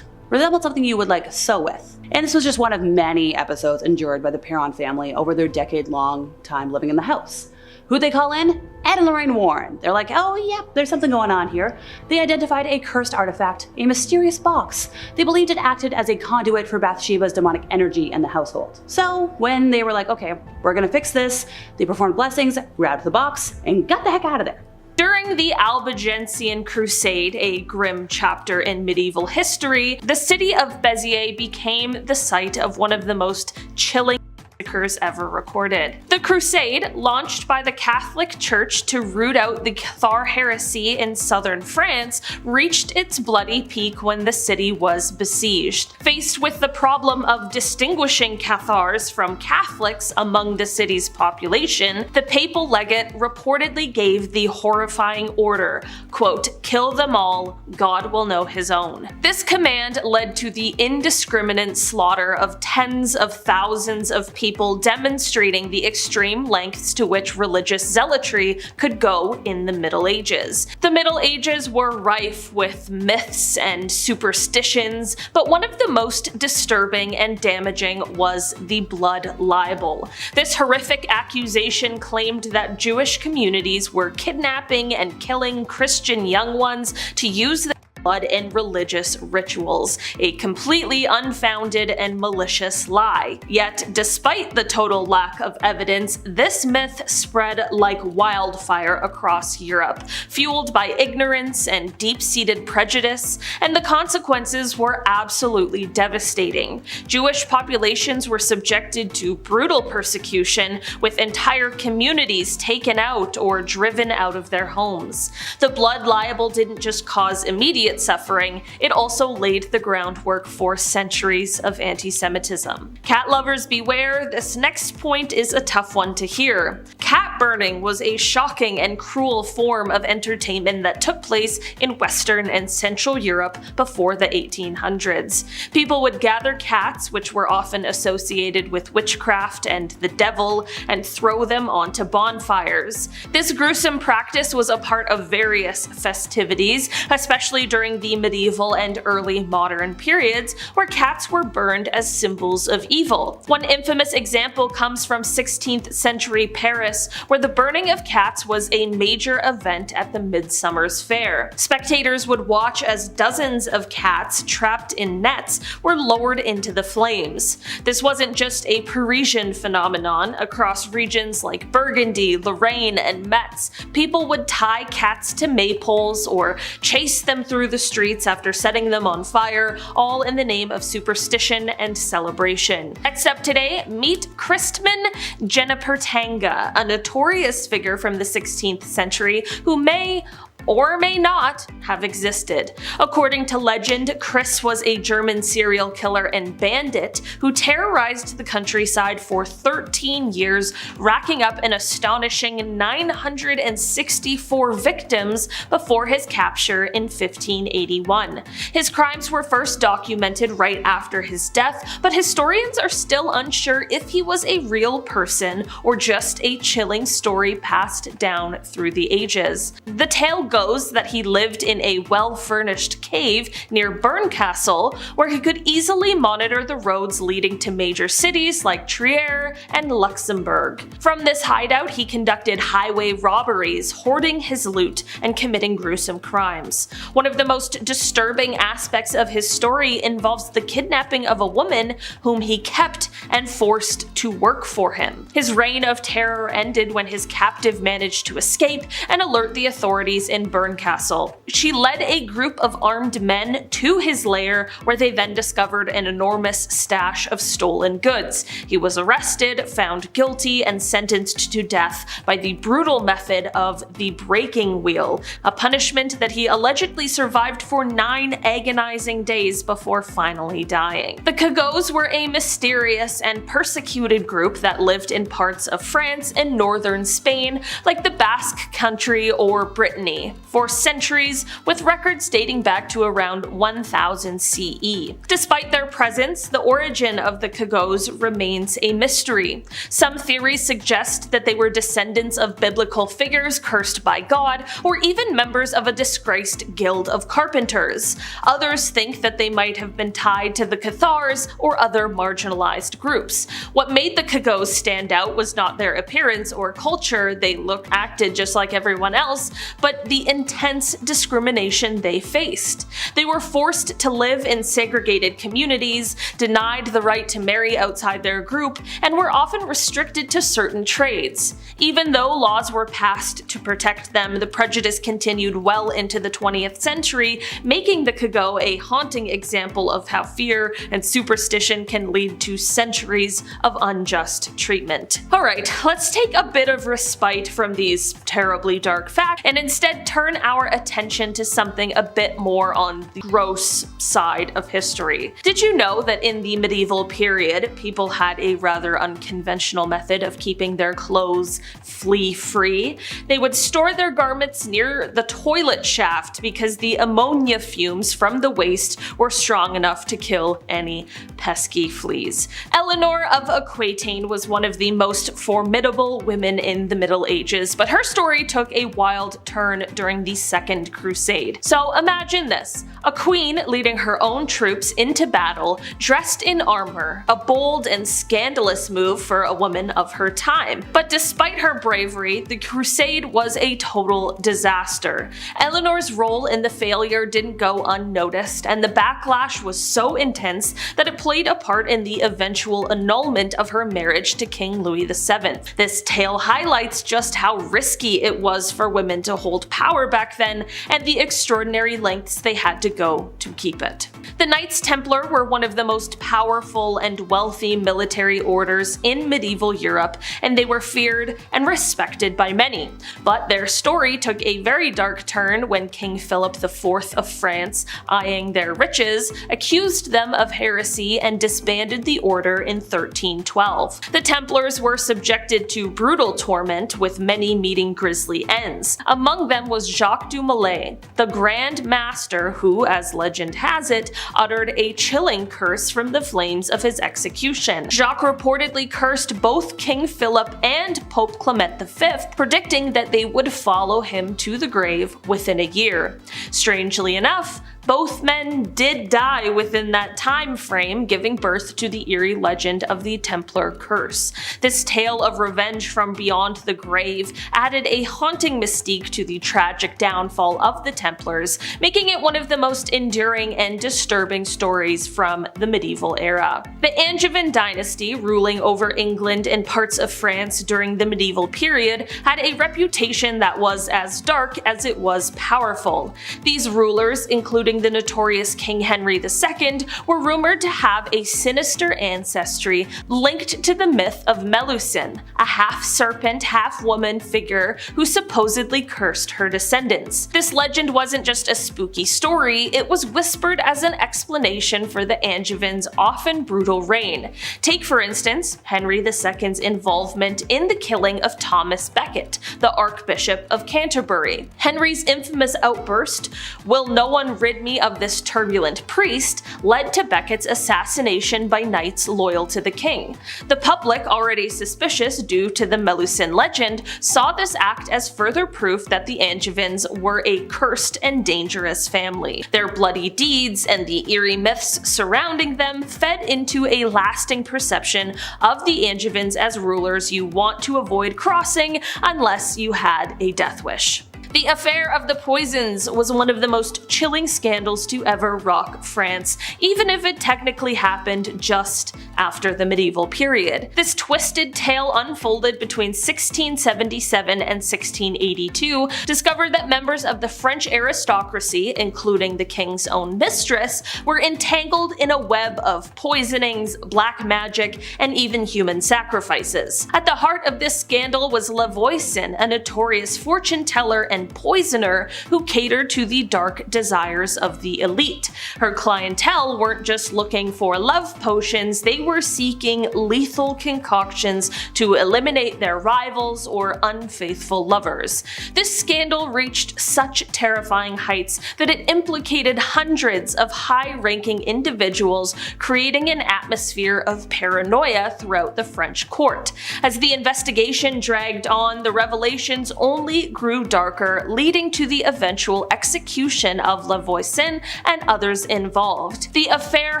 resembled something you would like sew with. And this was just one of many episodes endured by the Peron family over their decade-long time living in the house. Who'd they call in? Ed and Lorraine Warren. They're like, oh yeah, there's something going on here. They identified a cursed artifact, a mysterious box. They believed it acted as a conduit for Bathsheba's demonic energy in the household. So when they were like, okay, we're gonna fix this, they performed blessings, grabbed the box, and got the heck out of there. During the Albigensian Crusade, a grim chapter in medieval history, the city of Béziers became the site of one of the most chilling massacres ever recorded. The crusade, launched by the Catholic Church to root out the Cathar heresy in southern France, reached its bloody peak when the city was besieged. Faced with the problem of distinguishing Cathars from Catholics among the city's population, the papal legate reportedly gave the horrifying order, quote, "Kill them all, God will know his own." This command led to the indiscriminate slaughter of tens of thousands of people, demonstrating the extreme lengths to which religious zealotry could go in the Middle Ages. The Middle Ages were rife with myths and superstitions, but one of the most disturbing and damaging was the blood libel. This horrific accusation claimed that Jewish communities were kidnapping and killing Christian young ones to use their blood in religious rituals, a completely unfounded and malicious lie. Yet, despite the total lack of evidence, this myth spread like wildfire across Europe, fueled by ignorance and deep-seated prejudice, and the consequences were absolutely devastating. Jewish populations were subjected to brutal persecution, with entire communities taken out or driven out of their homes. The blood libel didn't just cause immediate suffering, it also laid the groundwork for centuries of anti-Semitism. Cat lovers beware, this next point is a tough one to hear. Cat burning was a shocking and cruel form of entertainment that took place in Western and Central Europe before the 1800s. People would gather cats, which were often associated with witchcraft and the devil, and throw them onto bonfires. This gruesome practice was a part of various festivities, especially during the medieval and early modern periods, where cats were burned as symbols of evil. One infamous example comes from 16th century Paris, where the burning of cats was a major event at the Midsummer's Fair. Spectators would watch as dozens of cats trapped in nets were lowered into the flames. This wasn't just a Parisian phenomenon. Across regions like Burgundy, Lorraine, and Metz, people would tie cats to maypoles or chase them through the streets after setting them on fire, all in the name of superstition and celebration. Next up today, meet Christman Jenepertanga, a notorious figure from the 16th century who may or may not have existed. According to legend, Chris was a German serial killer and bandit who terrorized the countryside for 13 years, racking up an astonishing 964 victims before his capture in 1581. His crimes were first documented right after his death, but historians are still unsure if he was a real person or just a chilling story passed down through the ages. The tale goes that he lived in a well-furnished cave near Bernkastel, where he could easily monitor the roads leading to major cities like Trier and Luxembourg. From this hideout, he conducted highway robberies, hoarding his loot, and committing gruesome crimes. One of the most disturbing aspects of his story involves the kidnapping of a woman whom he kept and forced to work for him. His reign of terror ended when his captive managed to escape and alert the authorities in Bernkastel. She led a group of armed men to his lair, where they then discovered an enormous stash of stolen goods. He was arrested, found guilty, and sentenced to death by the brutal method of the breaking wheel, a punishment that he allegedly survived for 9 agonizing days before finally dying. The Kagos were a mysterious and persecuted group that lived in parts of France and northern Spain, like the Basque Country or Brittany, for centuries, with records dating back to around 1000 CE. Despite their presence, the origin of the Kagos remains a mystery. Some theories suggest that they were descendants of biblical figures cursed by God, or even members of a disgraced guild of carpenters. Others think that they might have been tied to the Cathars or other marginalized groups. What made the Kagos stand out was not their appearance or culture, they acted just like everyone else, but the the intense discrimination they faced. They were forced to live in segregated communities, denied the right to marry outside their group, and were often restricted to certain trades. Even though laws were passed to protect them, the prejudice continued well into the 20th century, making the Kago a haunting example of how fear and superstition can lead to centuries of unjust treatment. Alright, let's take a bit of respite from these terribly dark facts and instead turn our attention to something a bit more on the gross side of history. Did you know that in the medieval period, people had a rather unconventional method of keeping their clothes flea-free? They would store their garments near the toilet shaft because the ammonia fumes from the waste were strong enough to kill any pesky fleas. Eleanor of Aquitaine was one of the most formidable women in the Middle Ages, but her story took a wild turn during the Second Crusade. So imagine this: a queen leading her own troops into battle, dressed in armor, a bold and scandalous move for a woman of her time. But despite her bravery, the crusade was a total disaster. Eleanor's role in the failure didn't go unnoticed, and the backlash was so intense that it played a part in the eventual annulment of her marriage to King Louis VII. This tale highlights just how risky it was for women to hold power back then, and the extraordinary lengths they had to go to keep it. The Knights Templar were one of the most powerful and wealthy military orders in medieval Europe, and they were feared and respected by many. But their story took a very dark turn when King Philip IV of France, eyeing their riches, accused them of heresy and disbanded the order in 1312. The Templars were subjected to brutal torment, with many meeting grisly ends. Among them was Jacques du Molay, the Grand Master who, as legend has it, uttered a chilling curse from the flames of his execution. Jacques reportedly cursed both King Philip and Pope Clement V, predicting that they would follow him to the grave within a year. Strangely enough, both men did die within that time frame, giving birth to the eerie legend of the Templar Curse. This tale of revenge from beyond the grave added a haunting mystique to the tragic downfall of the Templars, making it one of the most enduring and disturbing stories from the medieval era. The Angevin dynasty, ruling over England and parts of France during the medieval period, had a reputation that was as dark as it was powerful. These rulers, including the notorious King Henry II, were rumored to have a sinister ancestry linked to the myth of Melusine, a half-serpent, half-woman figure who supposedly cursed her descendants. This legend wasn't just a spooky story, it was whispered as an explanation for the Angevins' often brutal reign. Take, for instance, Henry II's involvement in the killing of Thomas Becket, the Archbishop of Canterbury. Henry's infamous outburst, "Will no one rid me of this turbulent priest," led to Becket's assassination by knights loyal to the king. The public, already suspicious due to the Melusine legend, saw this act as further proof that the Angevins were a cursed and dangerous family. Their bloody deeds and the eerie myths surrounding them fed into a lasting perception of the Angevins as rulers you want to avoid crossing unless you had a death wish. The affair of the poisons was one of the most chilling scandals to ever rock France, even if it technically happened just after the medieval period. This twisted tale unfolded between 1677 and 1682, discovered that members of the French aristocracy, including the king's own mistress, were entangled in a web of poisonings, black magic, and even human sacrifices. At the heart of this scandal was Lavoisin, a notorious fortune teller and poisoner who catered to the dark desires of the elite. Her clientele weren't just looking for love potions, they were seeking lethal concoctions to eliminate their rivals or unfaithful lovers. This scandal reached such terrifying heights that it implicated hundreds of high-ranking individuals, creating an atmosphere of paranoia throughout the French court. As the investigation dragged on, the revelations only grew darker massacre, leading to the eventual execution of Lavoisin and others involved. The affair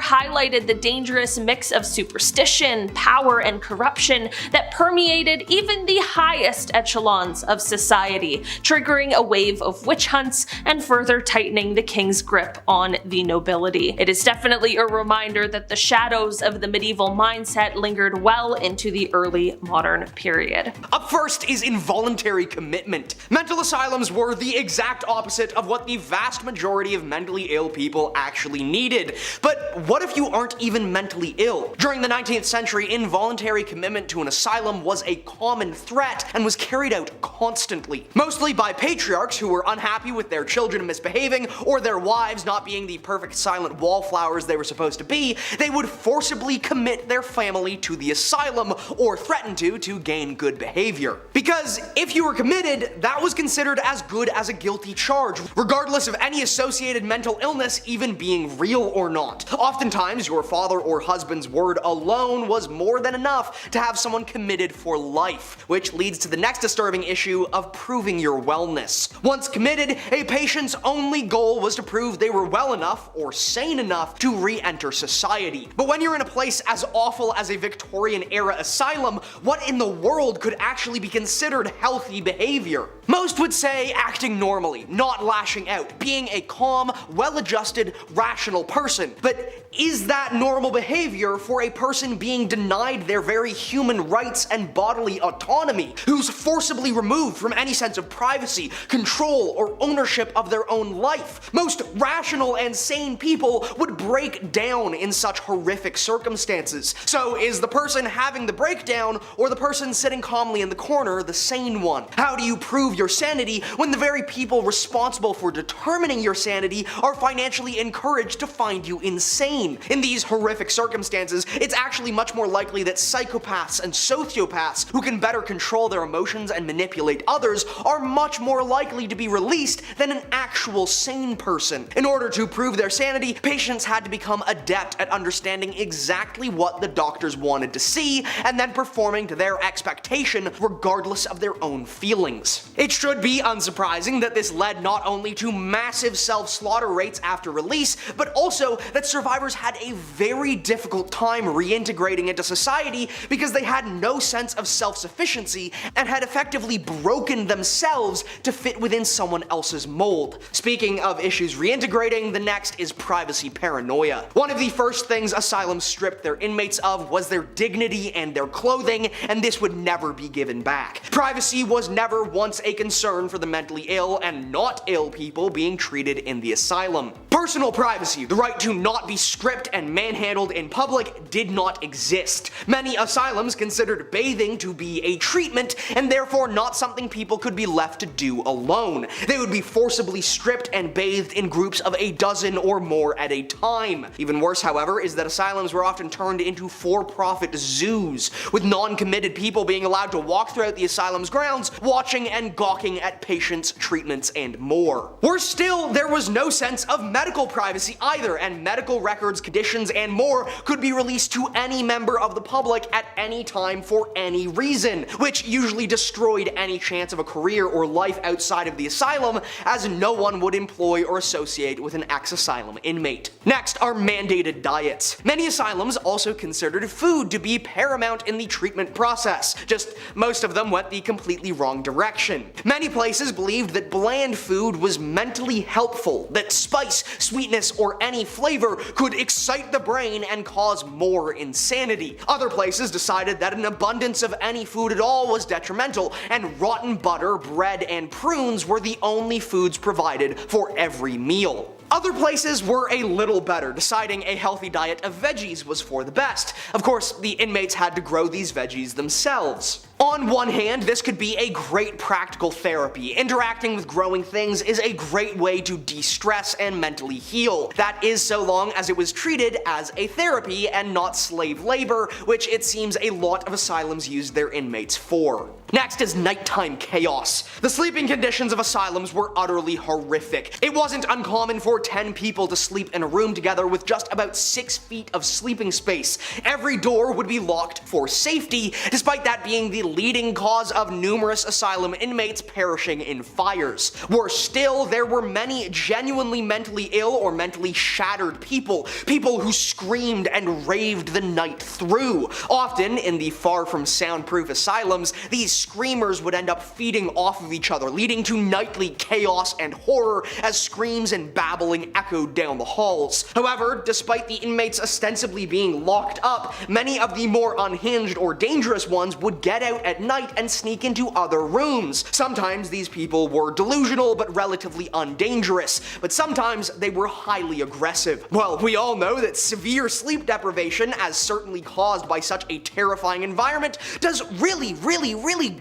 highlighted the dangerous mix of superstition, power, and corruption that permeated even the highest echelons of society, triggering a wave of witch hunts and further tightening the king's grip on the nobility. It is definitely a reminder that the shadows of the medieval mindset lingered well into the early modern period. Up first is involuntary commitment. Mental asylums were the exact opposite of what the vast majority of mentally ill people actually needed. But what if you aren't even mentally ill? During the 19th century, involuntary commitment to an asylum was a common threat and was carried out constantly. Mostly by patriarchs who were unhappy with their children misbehaving or their wives not being the perfect silent wallflowers they were supposed to be, they would forcibly commit their family to the asylum or threaten to gain good behavior. Because if you were committed, that was considered as good as a guilty charge, regardless of any associated mental illness even being real or not. Oftentimes, your father or husband's word alone was more than enough to have someone committed for life, which leads to the next disturbing issue of proving your wellness. Once committed, a patient's only goal was to prove they were well enough or sane enough to re-enter society. But when you're in a place as awful as a Victorian-era asylum, what in the world could actually be considered healthy behavior? Most would say acting normally, not lashing out, being a calm, well-adjusted, rational person. But is that normal behavior for a person being denied their very human rights and bodily autonomy, who's forcibly removed from any sense of privacy, control, or ownership of their own life? Most rational and sane people would break down in such horrific circumstances. So is the person having the breakdown or the person sitting calmly in the corner the sane one? How do you prove your sanity when the very people responsible for determining your sanity are financially encouraged to find you insane? In these horrific circumstances, it's actually much more likely that psychopaths and sociopaths who can better control their emotions and manipulate others are much more likely to be released than an actual sane person. In order to prove their sanity, patients had to become adept at understanding exactly what the doctors wanted to see and then performing to their expectation regardless of their own feelings. It should be unsurprising that this led not only to massive self-slaughter rates after release, but also that survivors had a very difficult time reintegrating into society because they had no sense of self-sufficiency and had effectively broken themselves to fit within someone else's mold. Speaking of issues reintegrating, the next is privacy paranoia. One of the first things asylums stripped their inmates of was their dignity and their clothing, and this would never be given back. Privacy was never once a concern for the mentally ill and not ill people being treated in the asylum. Personal privacy, the right to not be stripped and manhandled in public, did not exist. Many asylums considered bathing to be a treatment and therefore not something people could be left to do alone. They would be forcibly stripped and bathed in groups of a dozen or more at a time. Even worse, however, is that asylums were often turned into for-profit zoos, with non-committed people being allowed to walk throughout the asylum's grounds, watching and gawking at patients, treatments, and more. Worse still, there was no sense of medical privacy either, and medical records, conditions, and more could be released to any member of the public at any time for any reason, which usually destroyed any chance of a career or life outside of the asylum, as no one would employ or associate with an ex-asylum inmate. Next are mandated diets. Many asylums also considered food to be paramount in the treatment process, just most of them went the completely wrong direction. Many places believed that bland food was mentally helpful, that spice, sweetness, or any flavor could excite the brain and cause more insanity. Other places decided that an abundance of any food at all was detrimental, and rotten butter, bread, and prunes were the only foods provided for every meal. Other places were a little better, deciding a healthy diet of veggies was for the best. Of course, the inmates had to grow these veggies themselves. On one hand, this could be a great practical therapy. Interacting with growing things is a great way to de-stress and mentally heal. That is so long as it was treated as a therapy and not slave labor, which it seems a lot of asylums use their inmates for. Next is nighttime chaos. The sleeping conditions of asylums were utterly horrific. It wasn't uncommon for 10 people to sleep in a room together with just about 6 feet of sleeping space. Every door would be locked for safety, despite that being the leading cause of numerous asylum inmates perishing in fires. Worse still, there were many genuinely mentally ill or mentally shattered people who screamed and raved the night through. Often, in the far from soundproof asylums, these screamers would end up feeding off of each other, leading to nightly chaos and horror as screams and babbling echoed down the halls. However, despite the inmates ostensibly being locked up, many of the more unhinged or dangerous ones would get out at night and sneak into other rooms. Sometimes these people were delusional but relatively undangerous, but sometimes they were highly aggressive. Well, we all know that severe sleep deprivation, as certainly caused by such a terrifying environment, does really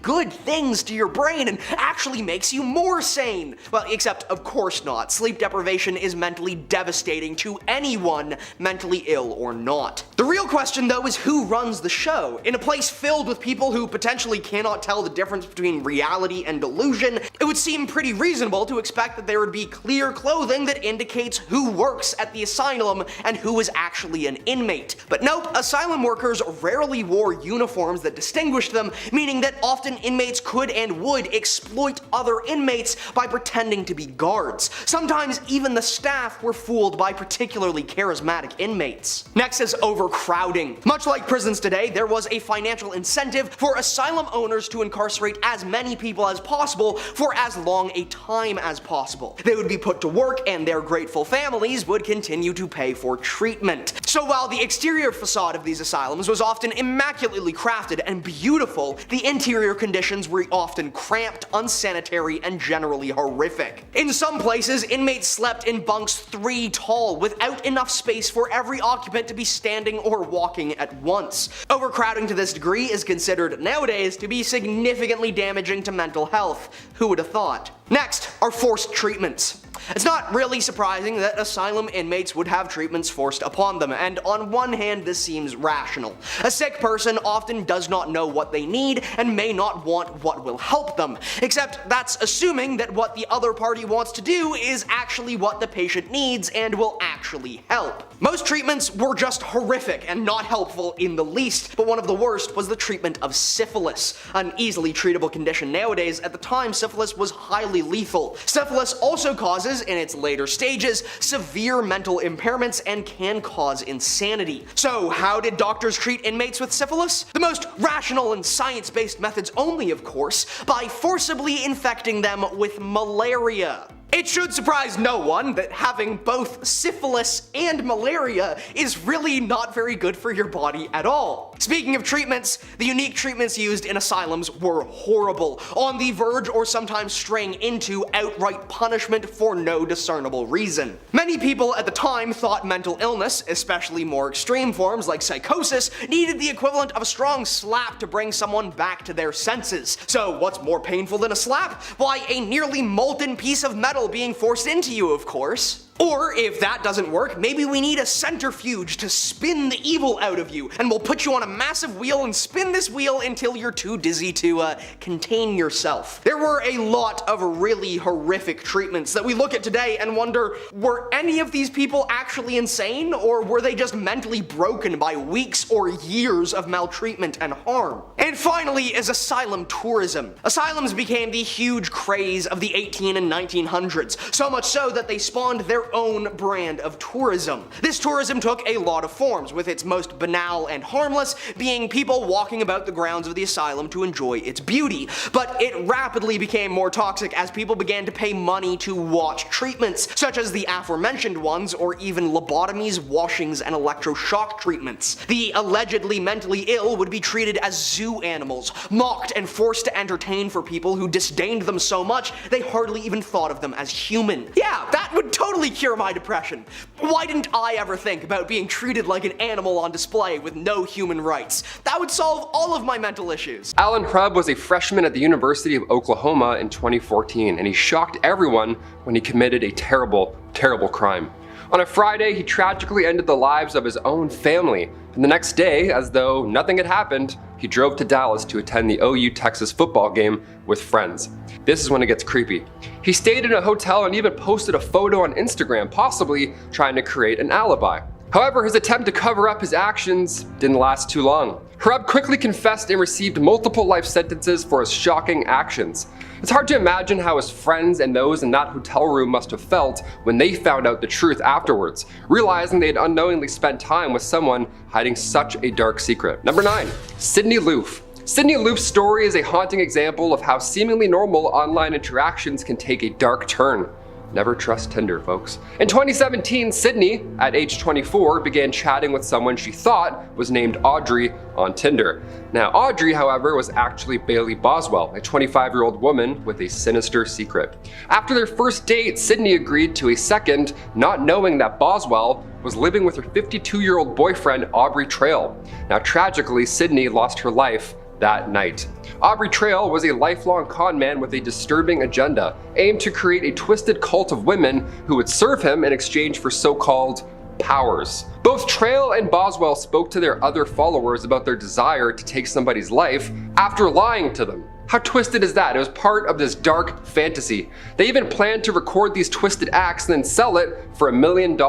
good things to your brain and actually makes you more sane. Well, except of course not. Sleep deprivation is mentally devastating to anyone, mentally ill or not. The real question though is who runs the show? In a place filled with people who potentially cannot tell the difference between reality and delusion, it would seem pretty reasonable to expect that there would be clear clothing that indicates who works at the asylum and who is actually an inmate. But nope, asylum workers rarely wore uniforms that distinguished them, meaning that often inmates could and would exploit other inmates by pretending to be guards. Sometimes even the staff were fooled by particularly charismatic inmates. Next is overcrowding. Much like prisons today, there was a financial incentive for asylum owners to incarcerate as many people as possible for as long a time as possible. They would be put to work and their grateful families would continue to pay for treatment. So while the exterior facade of these asylums was often immaculately crafted and beautiful, the interior conditions were often cramped, unsanitary, and generally horrific. In some places, inmates slept in bunks 3 tall without enough space for every occupant to be standing or walking at once. Overcrowding to this degree is considered nowadays to be significantly damaging to mental health. Who would have thought? Next are forced treatments. It's not really surprising that asylum inmates would have treatments forced upon them, and on one hand this seems rational. A sick person often does not know what they need and may not want what will help them, except that's assuming that what the other party wants to do is actually what the patient needs and will actually help. Most treatments were just horrific and not helpful in the least, but one of the worst was the treatment of syphilis, an easily treatable condition nowadays. At the time, syphilis was highly lethal. Syphilis also causes, in its later stages, severe mental impairments and can cause insanity. So how did doctors treat inmates with syphilis? The most rational and science-based methods only, of course, by forcibly infecting them with malaria. It should surprise no one that having both syphilis and malaria is really not very good for your body at all. Speaking of treatments, the unique treatments used in asylums were horrible, on the verge or sometimes straying into outright punishment for no discernible reason. Many people at the time thought mental illness, especially more extreme forms like psychosis, needed the equivalent of a strong slap to bring someone back to their senses. So what's more painful than a slap? Why, a nearly molten piece of metal being forced into you, of course. Or, if that doesn't work, maybe we need a centrifuge to spin the evil out of you, and we'll put you on a massive wheel and spin this wheel until you're too dizzy to, contain yourself. There were a lot of really horrific treatments that we look at today and wonder, were any of these people actually insane, or were they just mentally broken by weeks or years of maltreatment and harm? And finally is asylum tourism. Asylums became the huge craze of the 18 and 1900s, so much so that they spawned their own brand of tourism. This tourism took a lot of forms, with its most banal and harmless being people walking about the grounds of the asylum to enjoy its beauty. But it rapidly became more toxic as people began to pay money to watch treatments, such as the aforementioned ones, or even lobotomies, washings, and electroshock treatments. The allegedly mentally ill would be treated as zoo animals, mocked and forced to entertain for people who disdained them so much they hardly even thought of them as human. Yeah, that would totally cure my depression. Why didn't I ever think about being treated like an animal on display with no human rights? That would solve all of my mental issues. Alan Hrubb was a freshman at the University of Oklahoma in 2014, and he shocked everyone when he committed a terrible, terrible crime. On a Friday, he tragically ended the lives of his own family, and the next day, as though nothing had happened, he drove to Dallas to attend the OU Texas football game with friends. This is when it gets creepy. He stayed in a hotel and even posted a photo on Instagram, possibly trying to create an alibi. However, his attempt to cover up his actions didn't last too long. Hrub quickly confessed and received multiple life sentences for his shocking actions. It's hard to imagine how his friends and those in that hotel room must have felt when they found out the truth afterwards, realizing they had unknowingly spent time with someone hiding such a dark secret. Number 9. Sidney Loof. Sidney Loof's story is a haunting example of how seemingly normal online interactions can take a dark turn. Never trust Tinder, folks. In 2017, Sydney, at age 24, began chatting with someone she thought was named Audrey on Tinder. Now, Audrey, however, was actually Bailey Boswell, a 25-year-old woman with a sinister secret. After their first date, Sydney agreed to a second, not knowing that Boswell was living with her 52-year-old boyfriend, Aubrey Trail. Now, tragically, Sydney lost her life that night. Aubrey Trail was a lifelong con man with a disturbing agenda, aimed to create a twisted cult of women who would serve him in exchange for so-called powers. Both Trail and Boswell spoke to their other followers about their desire to take somebody's life after lying to them. How twisted is that? It was part of this dark fantasy. They even planned to record these twisted acts and then sell it for $1 million.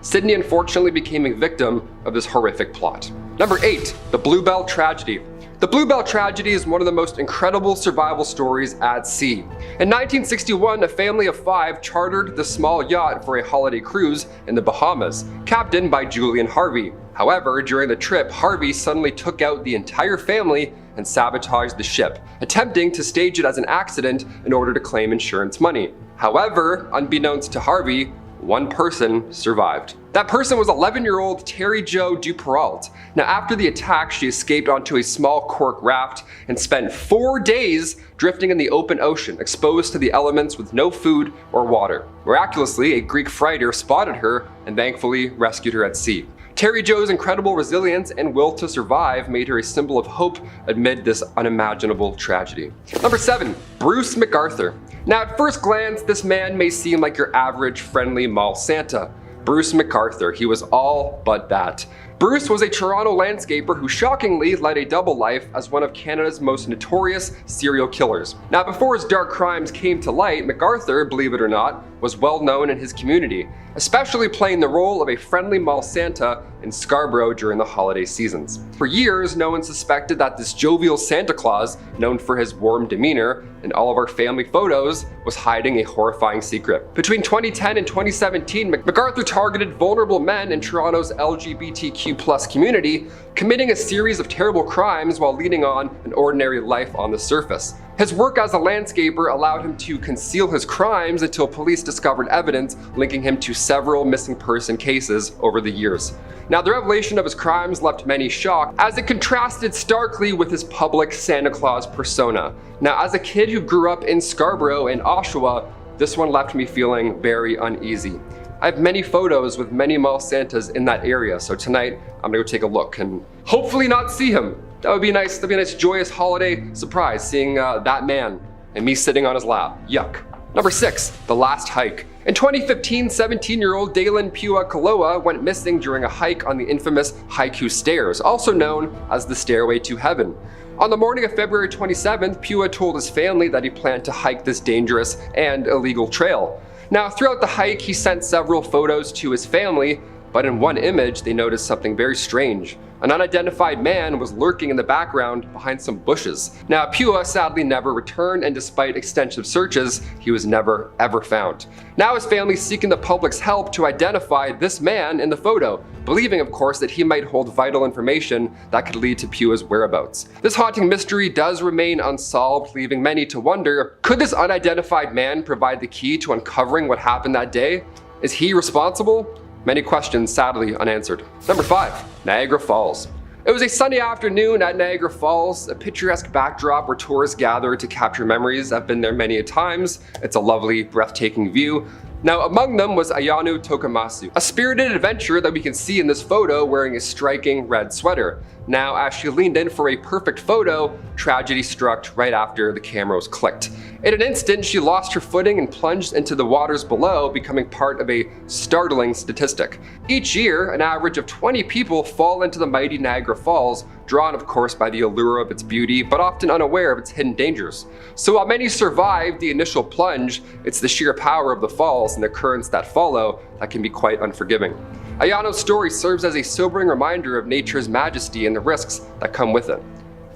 Sydney unfortunately became a victim of this horrific plot. Number 8, the Bluebell Tragedy. The Bluebell Tragedy is one of the most incredible survival stories at sea. In 1961, a family of 5 chartered the small yacht for a holiday cruise in the Bahamas, captained by Julian Harvey. However, during the trip, Harvey suddenly took out the entire family and sabotaged the ship, attempting to stage it as an accident in order to claim insurance money. However, unbeknownst to Harvey, one person survived. That person was 11-year-old Terry Jo Duperrault. Now, after the attack, she escaped onto a small cork raft and spent 4 days drifting in the open ocean, exposed to the elements with no food or water. Miraculously, a Greek freighter spotted her and thankfully rescued her at sea. Terry Jo's incredible resilience and will to survive made her a symbol of hope amid this unimaginable tragedy. Number 7, Bruce MacArthur. Now, at first glance, this man may seem like your average friendly mall Santa. Bruce MacArthur, he was all but that. Bruce was a Toronto landscaper who shockingly led a double life as one of Canada's most notorious serial killers. Now, before his dark crimes came to light, MacArthur, believe it or not, was well known in his community, especially playing the role of a friendly mall Santa in Scarborough during the holiday seasons. For years, no one suspected that this jovial Santa Claus, known for his warm demeanor in all of our family photos, was hiding a horrifying secret. Between 2010 and 2017, MacArthur targeted vulnerable men in Toronto's LGBTQ+ community, committing a series of terrible crimes while leading on an ordinary life on the surface. His work as a landscaper allowed him to conceal his crimes until police discovered evidence linking him to several missing person cases over the years. Now, the revelation of his crimes left many shocked, as it contrasted starkly with his public Santa Claus persona. Now, as a kid who grew up in Scarborough and Oshawa, this one left me feeling very uneasy. I have many photos with many mall Santas in that area, so tonight I'm gonna go take a look and hopefully not see him. That would be nice. That'd be a nice, joyous holiday surprise, seeing that man and me sitting on his lap. Yuck. Number 6, the last hike. In 2015, 17-year-old Dalen Pua Kaloa went missing during a hike on the infamous Haiku Stairs, also known as the Stairway to Heaven. On the morning of February 27th, Pua told his family that he planned to hike this dangerous and illegal trail. Now, throughout the hike, he sent several photos to his family, but in one image, they noticed something very strange. An unidentified man was lurking in the background behind some bushes. Now, Pua sadly never returned, and despite extensive searches, he was never ever found. Now his family's seeking the public's help to identify this man in the photo, believing of course that he might hold vital information that could lead to Pua's whereabouts. This haunting mystery does remain unsolved, leaving many to wonder, could this unidentified man provide the key to uncovering what happened that day? Is he responsible? Many questions sadly unanswered. Number 5, Niagara Falls. It was a sunny afternoon at Niagara Falls, a picturesque backdrop where tourists gather to capture memories. I've been there many a times. It's a lovely, breathtaking view. Now, among them was Ayano Tokamasu, a spirited adventurer that we can see in this photo wearing a striking red sweater. Now, as she leaned in for a perfect photo, tragedy struck right after the camera was clicked. In an instant, she lost her footing and plunged into the waters below, becoming part of a startling statistic. Each year, an average of 20 people fall into the mighty Niagara Falls, drawn of course by the allure of its beauty, but often unaware of its hidden dangers. So while many survive the initial plunge, it's the sheer power of the falls and the currents that follow that can be quite unforgiving. Ayano's story serves as a sobering reminder of nature's majesty and the risks that come with it.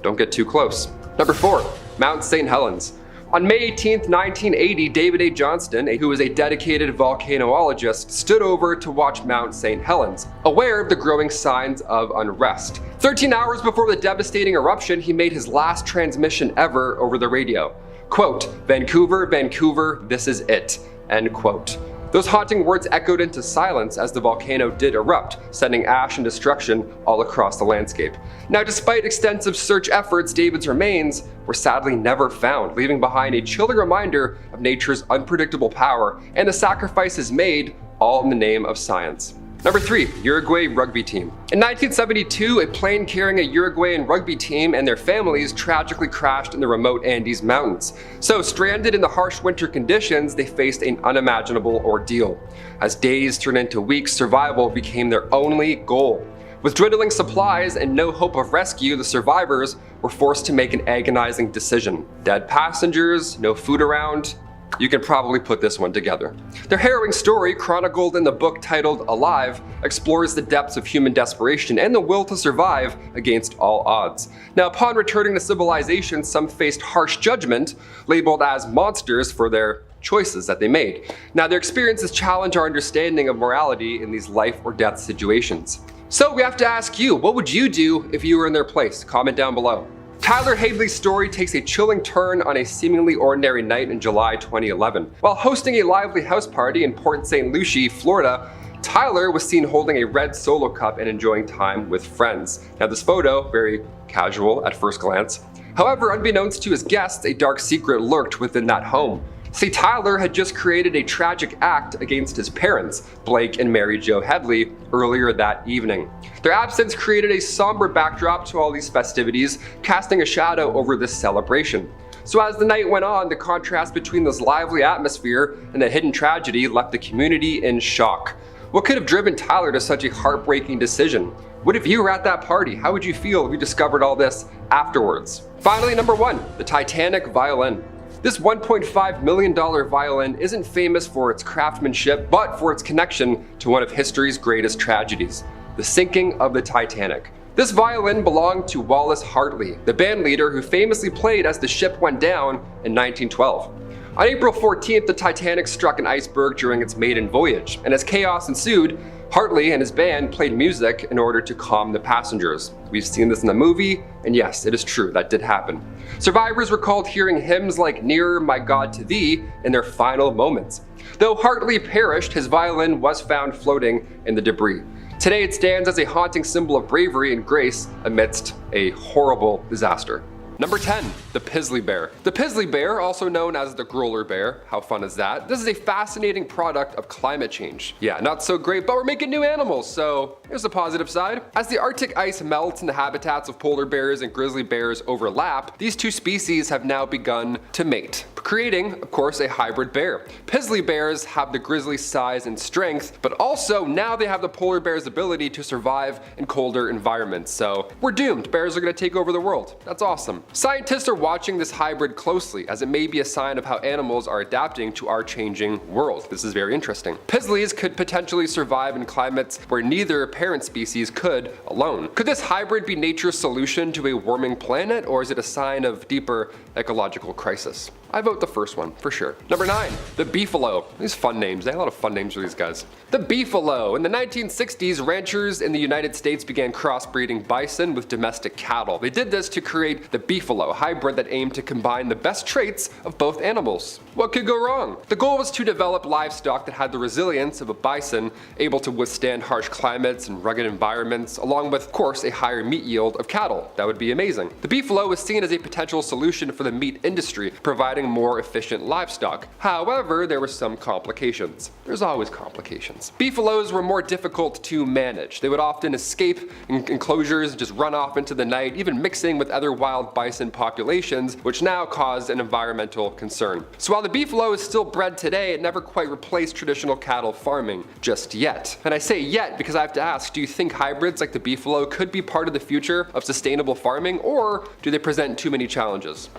Don't get too close. Number 4, Mount St. Helens. On May 18, 1980, David A. Johnston, who was a dedicated volcanologist, stood over to watch Mount St. Helens, aware of the growing signs of unrest. 13 hours before the devastating eruption, he made his last transmission ever over the radio. Quote, "Vancouver, Vancouver, this is it." End quote. Those haunting words echoed into silence as the volcano did erupt, sending ash and destruction all across the landscape. Now, despite extensive search efforts, David's remains were sadly never found, leaving behind a chilling reminder of nature's unpredictable power and the sacrifices made, all in the name of science. Number 3, Uruguay rugby team. In 1972, a plane carrying a Uruguayan rugby team and their families tragically crashed in the remote Andes Mountains. So, stranded in the harsh winter conditions, they faced an unimaginable ordeal. As days turned into weeks, survival became their only goal. With dwindling supplies and no hope of rescue, the survivors were forced to make an agonizing decision. Dead passengers, no food around. You can probably put this one together. Their harrowing story, chronicled in the book titled Alive, explores the depths of human desperation and the will to survive against all odds. Now, upon returning to civilization, some faced harsh judgment, labeled as monsters for their choices that they made. Now, their experiences challenge our understanding of morality in these life or death situations. So we have to ask you, what would you do if you were in their place? Comment down below. Tyler Hadley's story takes a chilling turn on a seemingly ordinary night in July 2011. While hosting a lively house party in Port St. Lucie, Florida, Tyler was seen holding a red Solo cup and enjoying time with friends. Now, this photo, very casual at first glance. However, unbeknownst to his guests, a dark secret lurked within that home. See, Tyler had just created a tragic act against his parents, Blake and Mary Jo Headley, earlier that evening. Their absence created a somber backdrop to all these festivities, casting a shadow over this celebration. So as the night went on, the contrast between this lively atmosphere and the hidden tragedy left the community in shock. What could have driven Tyler to such a heartbreaking decision? What if you were at that party? How would you feel if you discovered all this afterwards? Finally, number 1, the Titanic violin. This $1.5 million violin isn't famous for its craftsmanship, but for its connection to one of history's greatest tragedies, the sinking of the Titanic. This violin belonged to Wallace Hartley, the band leader who famously played as the ship went down in 1912. On April 14th, the Titanic struck an iceberg during its maiden voyage, and as chaos ensued, Hartley and his band played music in order to calm the passengers. We've seen this in the movie, and yes, it is true, that did happen. Survivors recalled hearing hymns like "Nearer, My God, to Thee" in their final moments. Though Hartley perished, his violin was found floating in the debris. Today it stands as a haunting symbol of bravery and grace amidst a horrible disaster. Number 10, the Pisle Bear. The Pisle Bear, also known as the Growler Bear, how fun is that? This is a fascinating product of climate change. Yeah, not so great, but we're making new animals, so here's the positive side. As the Arctic ice melts and the habitats of polar bears and grizzly bears overlap, these two species have now begun to mate, creating, of course, a hybrid bear. Pisle bears have the grizzly size and strength, but also now they have the polar bear's ability to survive in colder environments, so we're doomed. Bears are gonna take over the world. That's awesome. Scientists are watching this hybrid closely, as it may be a sign of how animals are adapting to our changing world. This is very interesting. Pisles could potentially survive in climates where neither parent species could alone. Could this hybrid be nature's solution to a warming planet, or is it a sign of deeper ecological crisis? I vote the first one, for sure. Number 9, the beefalo. These fun names, they have a lot of fun names for these guys. The beefalo. In the 1960s, ranchers in the United States began crossbreeding bison with domestic cattle. They did this to create the beefalo, a hybrid that aimed to combine the best traits of both animals. What could go wrong? The goal was to develop livestock that had the resilience of a bison, able to withstand harsh climates and rugged environments, along with, of course, a higher meat yield of cattle. That would be amazing. The beefalo was seen as a potential solution for the meat industry, providing providing more efficient livestock. However, there were some complications. There's always complications. Beefaloes were more difficult to manage. They would often escape enclosures, just run off into the night, even mixing with other wild bison populations, which now caused an environmental concern. So while the beefalo is still bred today, it never quite replaced traditional cattle farming just yet. And I say yet because I have to ask, do you think hybrids like the beefalo could be part of the future of sustainable farming, or do they present too many challenges?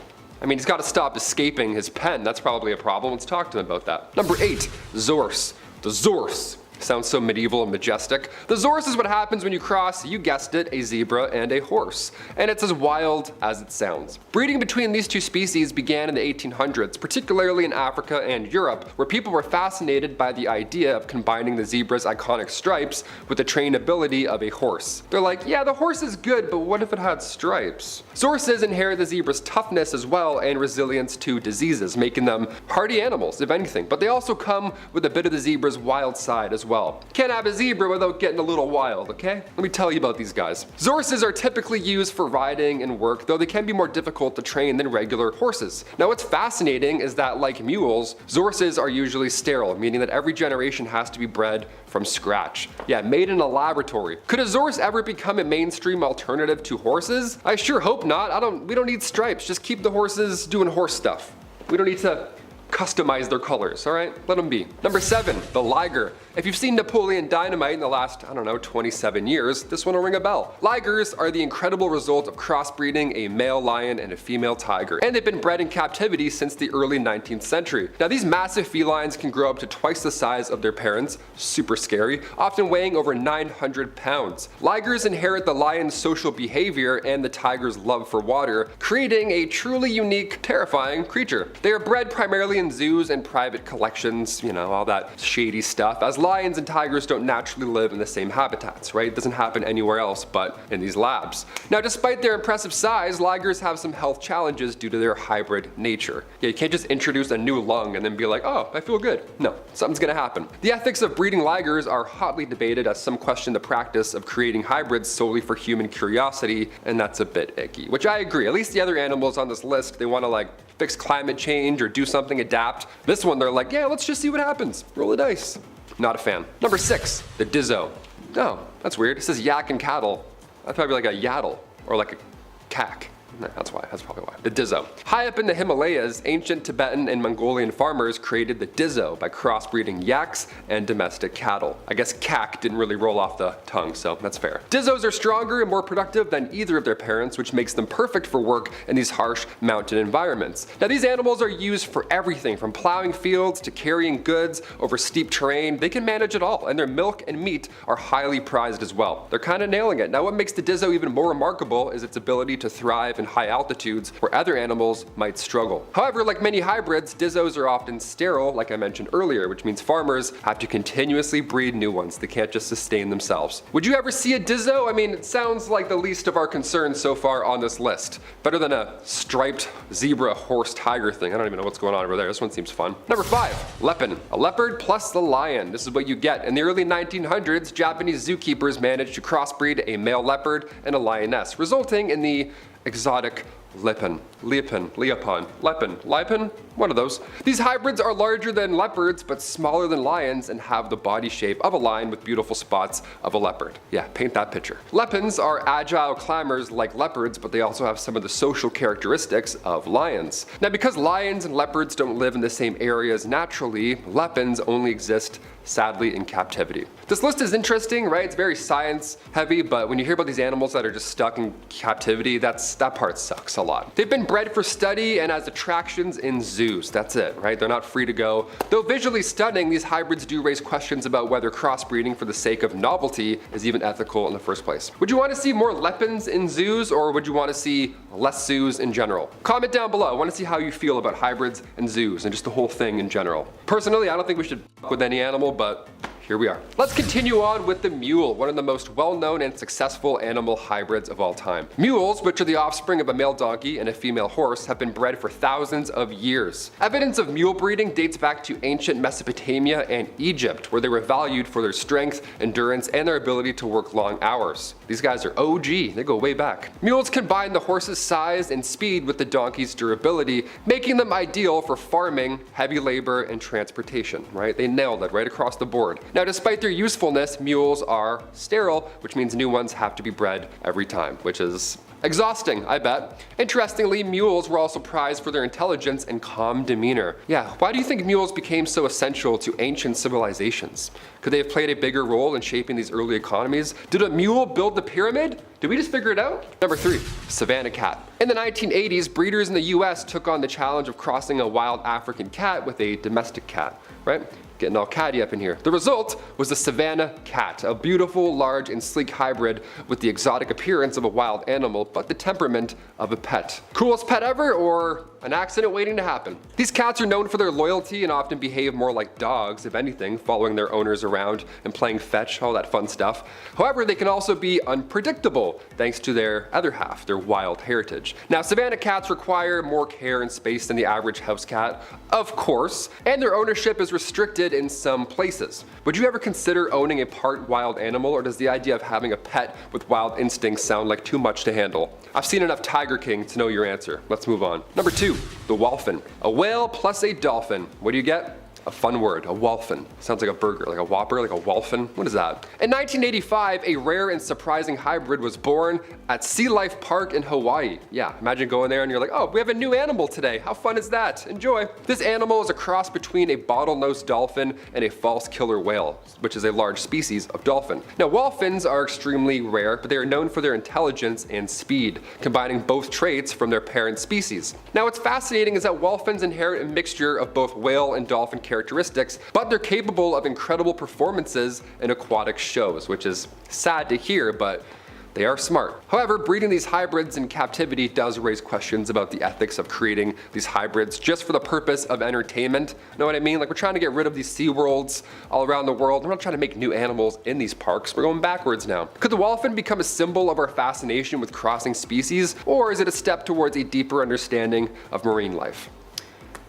I mean, he's got to stop escaping his pen. That's probably a problem. Let's talk to him about that. Number 8, Zorse. The Zorse. Sounds so medieval and majestic. The Zorse is what happens when you cross, you guessed it, a zebra and a horse. And it's as wild as it sounds. Breeding between these two species began in the 1800s, particularly in Africa and Europe, where people were fascinated by the idea of combining the zebra's iconic stripes with the trainability of a horse. They're like, yeah, the horse is good, but what if it had stripes? Zorses inherit the zebra's toughness as well and resilience to diseases, making them hardy animals, if anything. But they also come with a bit of the zebra's wild side as well. Can't have a zebra without getting a little wild, okay? Let me tell you about these guys. Zorses are typically used for riding and work, though they can be more difficult to train than regular horses. Now what's fascinating is that, like mules, Zorses are usually sterile, meaning that every generation has to be bred from scratch. Yeah, made in a laboratory. Could a Zorse ever become a mainstream alternative to horses? I sure hope not. We don't need stripes. Just keep the horses doing horse stuff. We don't need to customize their colors, alright? Let them be. Number 7, the liger. If you've seen Napoleon Dynamite in the last, 27 years, this one will ring a bell. Ligers are the incredible result of crossbreeding a male lion and a female tiger, and they've been bred in captivity since the early 19th century. Now these massive felines can grow up to twice the size of their parents, super scary, often weighing over 900 pounds. Ligers inherit the lion's social behavior and the tiger's love for water, creating a truly unique, terrifying creature. They are bred primarily in zoos and private collections, all that shady stuff, as lions and tigers don't naturally live in the same habitats, right? It doesn't happen anywhere else but in these labs. Now, despite their impressive size, ligers have some health challenges due to their hybrid nature. Yeah, you can't just introduce a new lung and then be like, oh, I feel good. No, something's gonna happen. The ethics of breeding ligers are hotly debated, as some question the practice of creating hybrids solely for human curiosity, and that's a bit icky, which I agree. At least the other animals on this list, they wanna fix climate change or do something, adapt. This one, they're like, yeah, let's just see what happens. Roll the dice. Not a fan. Number 6, the Dizzo. Oh, that's weird. It says yak and cattle. That's probably like a yaddle or like a cack. That's probably why. The Dizzo. High up in the Himalayas, ancient Tibetan and Mongolian farmers created the Dizzo by crossbreeding yaks and domestic cattle. I guess cack didn't really roll off the tongue, so that's fair. Dizzos are stronger and more productive than either of their parents, which makes them perfect for work in these harsh mountain environments. Now these animals are used for everything from plowing fields to carrying goods over steep terrain. They can manage it all, and their milk and meat are highly prized as well. They're kind of nailing it. Now what makes the Dizzo even more remarkable is its ability to thrive in high altitudes where other animals might struggle. However, like many hybrids, Dizzos are often sterile, like I mentioned earlier, which means farmers have to continuously breed new ones. They can't just sustain themselves. Would you ever see a Dizzo? I mean, it sounds like the least of our concerns so far on this list. Better than a striped zebra horse tiger thing. I don't even know what's going on over there. This one seems fun. Number 5, Lepin. A leopard plus the lion. This is what you get. In the early 1900s, Japanese zookeepers managed to crossbreed a male leopard and a lioness, resulting in the exotic Lepin, one of those. These hybrids are larger than leopards but smaller than lions and have the body shape of a lion with beautiful spots of a leopard. Yeah, paint that picture. Lepins are agile climbers like leopards, but they also have some of the social characteristics of lions. Now, because lions and leopards don't live in the same areas naturally, Lepins only exist, sadly, in captivity. This list is interesting, right? It's very science heavy, but when you hear about these animals that are just stuck in captivity, that part sucks a lot. They've been bred for study and as attractions in zoos. That's it, right? They're not free to go. Though visually stunning, these hybrids do raise questions about whether crossbreeding for the sake of novelty is even ethical in the first place. Would you want to see more Lepins in zoos, or would you want to see less zoos in general? Comment down below. I want to see how you feel about hybrids and zoos and just the whole thing in general. Personally, I don't think we should fuck with any animal, but here we are. Let's continue on with the mule, one of the most well-known and successful animal hybrids of all time. Mules, which are the offspring of a male donkey and a female horse, have been bred for thousands of years. Evidence of mule breeding dates back to ancient Mesopotamia and Egypt, where they were valued for their strength, endurance, and their ability to work long hours. These guys are OG, they go way back. Mules combine the horse's size and speed with the donkey's durability, making them ideal for farming, heavy labor, and transportation, right? They nailed it right across the board. Now, despite their usefulness, mules are sterile, which means new ones have to be bred every time, which is exhausting, I bet. Interestingly, mules were also prized for their intelligence and calm demeanor. Yeah, why do you think mules became so essential to ancient civilizations? Could they have played a bigger role in shaping these early economies? Did a mule build the pyramid? Did we just figure it out? Number 3, Savannah cat. In the 1980s, breeders in the US took on the challenge of crossing a wild African cat with a domestic cat, right? Getting all catty up in here. The result was the Savannah cat, a beautiful, large, and sleek hybrid with the exotic appearance of a wild animal, but the temperament of a pet. Coolest pet ever, or an accident waiting to happen? These cats are known for their loyalty and often behave more like dogs, if anything, following their owners around and playing fetch, all that fun stuff. However, they can also be unpredictable, thanks to their other half, their wild heritage. Now, Savannah cats require more care and space than the average house cat, of course, and their ownership is restricted in some places. Would you ever consider owning a part wild animal, or does the idea of having a pet with wild instincts sound like too much to handle? I've seen enough Tiger King to know your answer. Let's move on. Number 2, the wholphin. A whale plus a dolphin. What do you get? A fun word, a wholphin. Sounds like a burger, like a Whopper, like a wholphin. What is that? In 1985, a rare and surprising hybrid was born at Sea Life Park in Hawaii. Yeah, imagine going there and you're like, oh, we have a new animal today. How fun is that? Enjoy. This animal is a cross between a bottlenose dolphin and a false killer whale, which is a large species of dolphin. Now, wholphins are extremely rare, but they are known for their intelligence and speed, combining both traits from their parent species. Now, what's fascinating is that wholphins inherit a mixture of both whale and dolphin characteristics, but they're capable of incredible performances in aquatic shows, which is sad to hear, but they are smart. However, breeding these hybrids in captivity does raise questions about the ethics of creating these hybrids just for the purpose of entertainment. Know what I mean? Like, we're trying to get rid of these SeaWorlds all around the world. We're not trying to make new animals in these parks. We're going backwards now. Could the wholphin become a symbol of our fascination with crossing species, or is it a step towards a deeper understanding of marine life?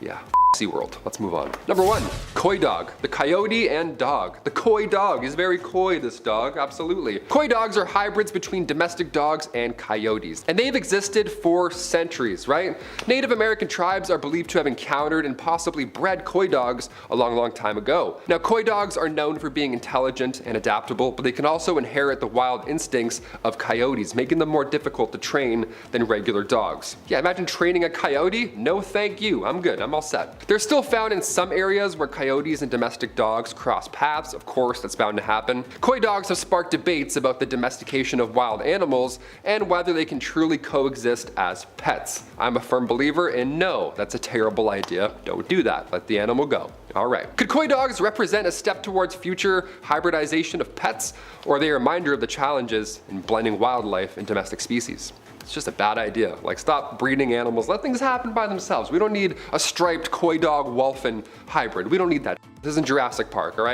Yeah. SeaWorld. Let's move on. Number 1, coy dog. The coyote and dog. The coy dog is very coy, this dog, absolutely. Coy dogs are hybrids between domestic dogs and coyotes, and they've existed for centuries, right? Native American tribes are believed to have encountered and possibly bred coy dogs a long time ago. Now, coy dogs are known for being intelligent and adaptable, but they can also inherit the wild instincts of coyotes, making them more difficult to train than regular dogs. Yeah, imagine training a coyote? No thank you, I'm good, I'm all set. They're still found in some areas where coyotes and domestic dogs cross paths. Of course, that's bound to happen. Coy dogs have sparked debates about the domestication of wild animals and whether they can truly coexist as pets. I'm a firm believer in no, that's a terrible idea. Don't do that. Let the animal go. Alright. Could coy dogs represent a step towards future hybridization of pets, or are they a reminder of the challenges in blending wildlife and domestic species? It's just a bad idea. Like, stop breeding animals. Let things happen by themselves. We don't need a striped coy dog wholphin hybrid. We don't need that. This isn't Jurassic Park, alright?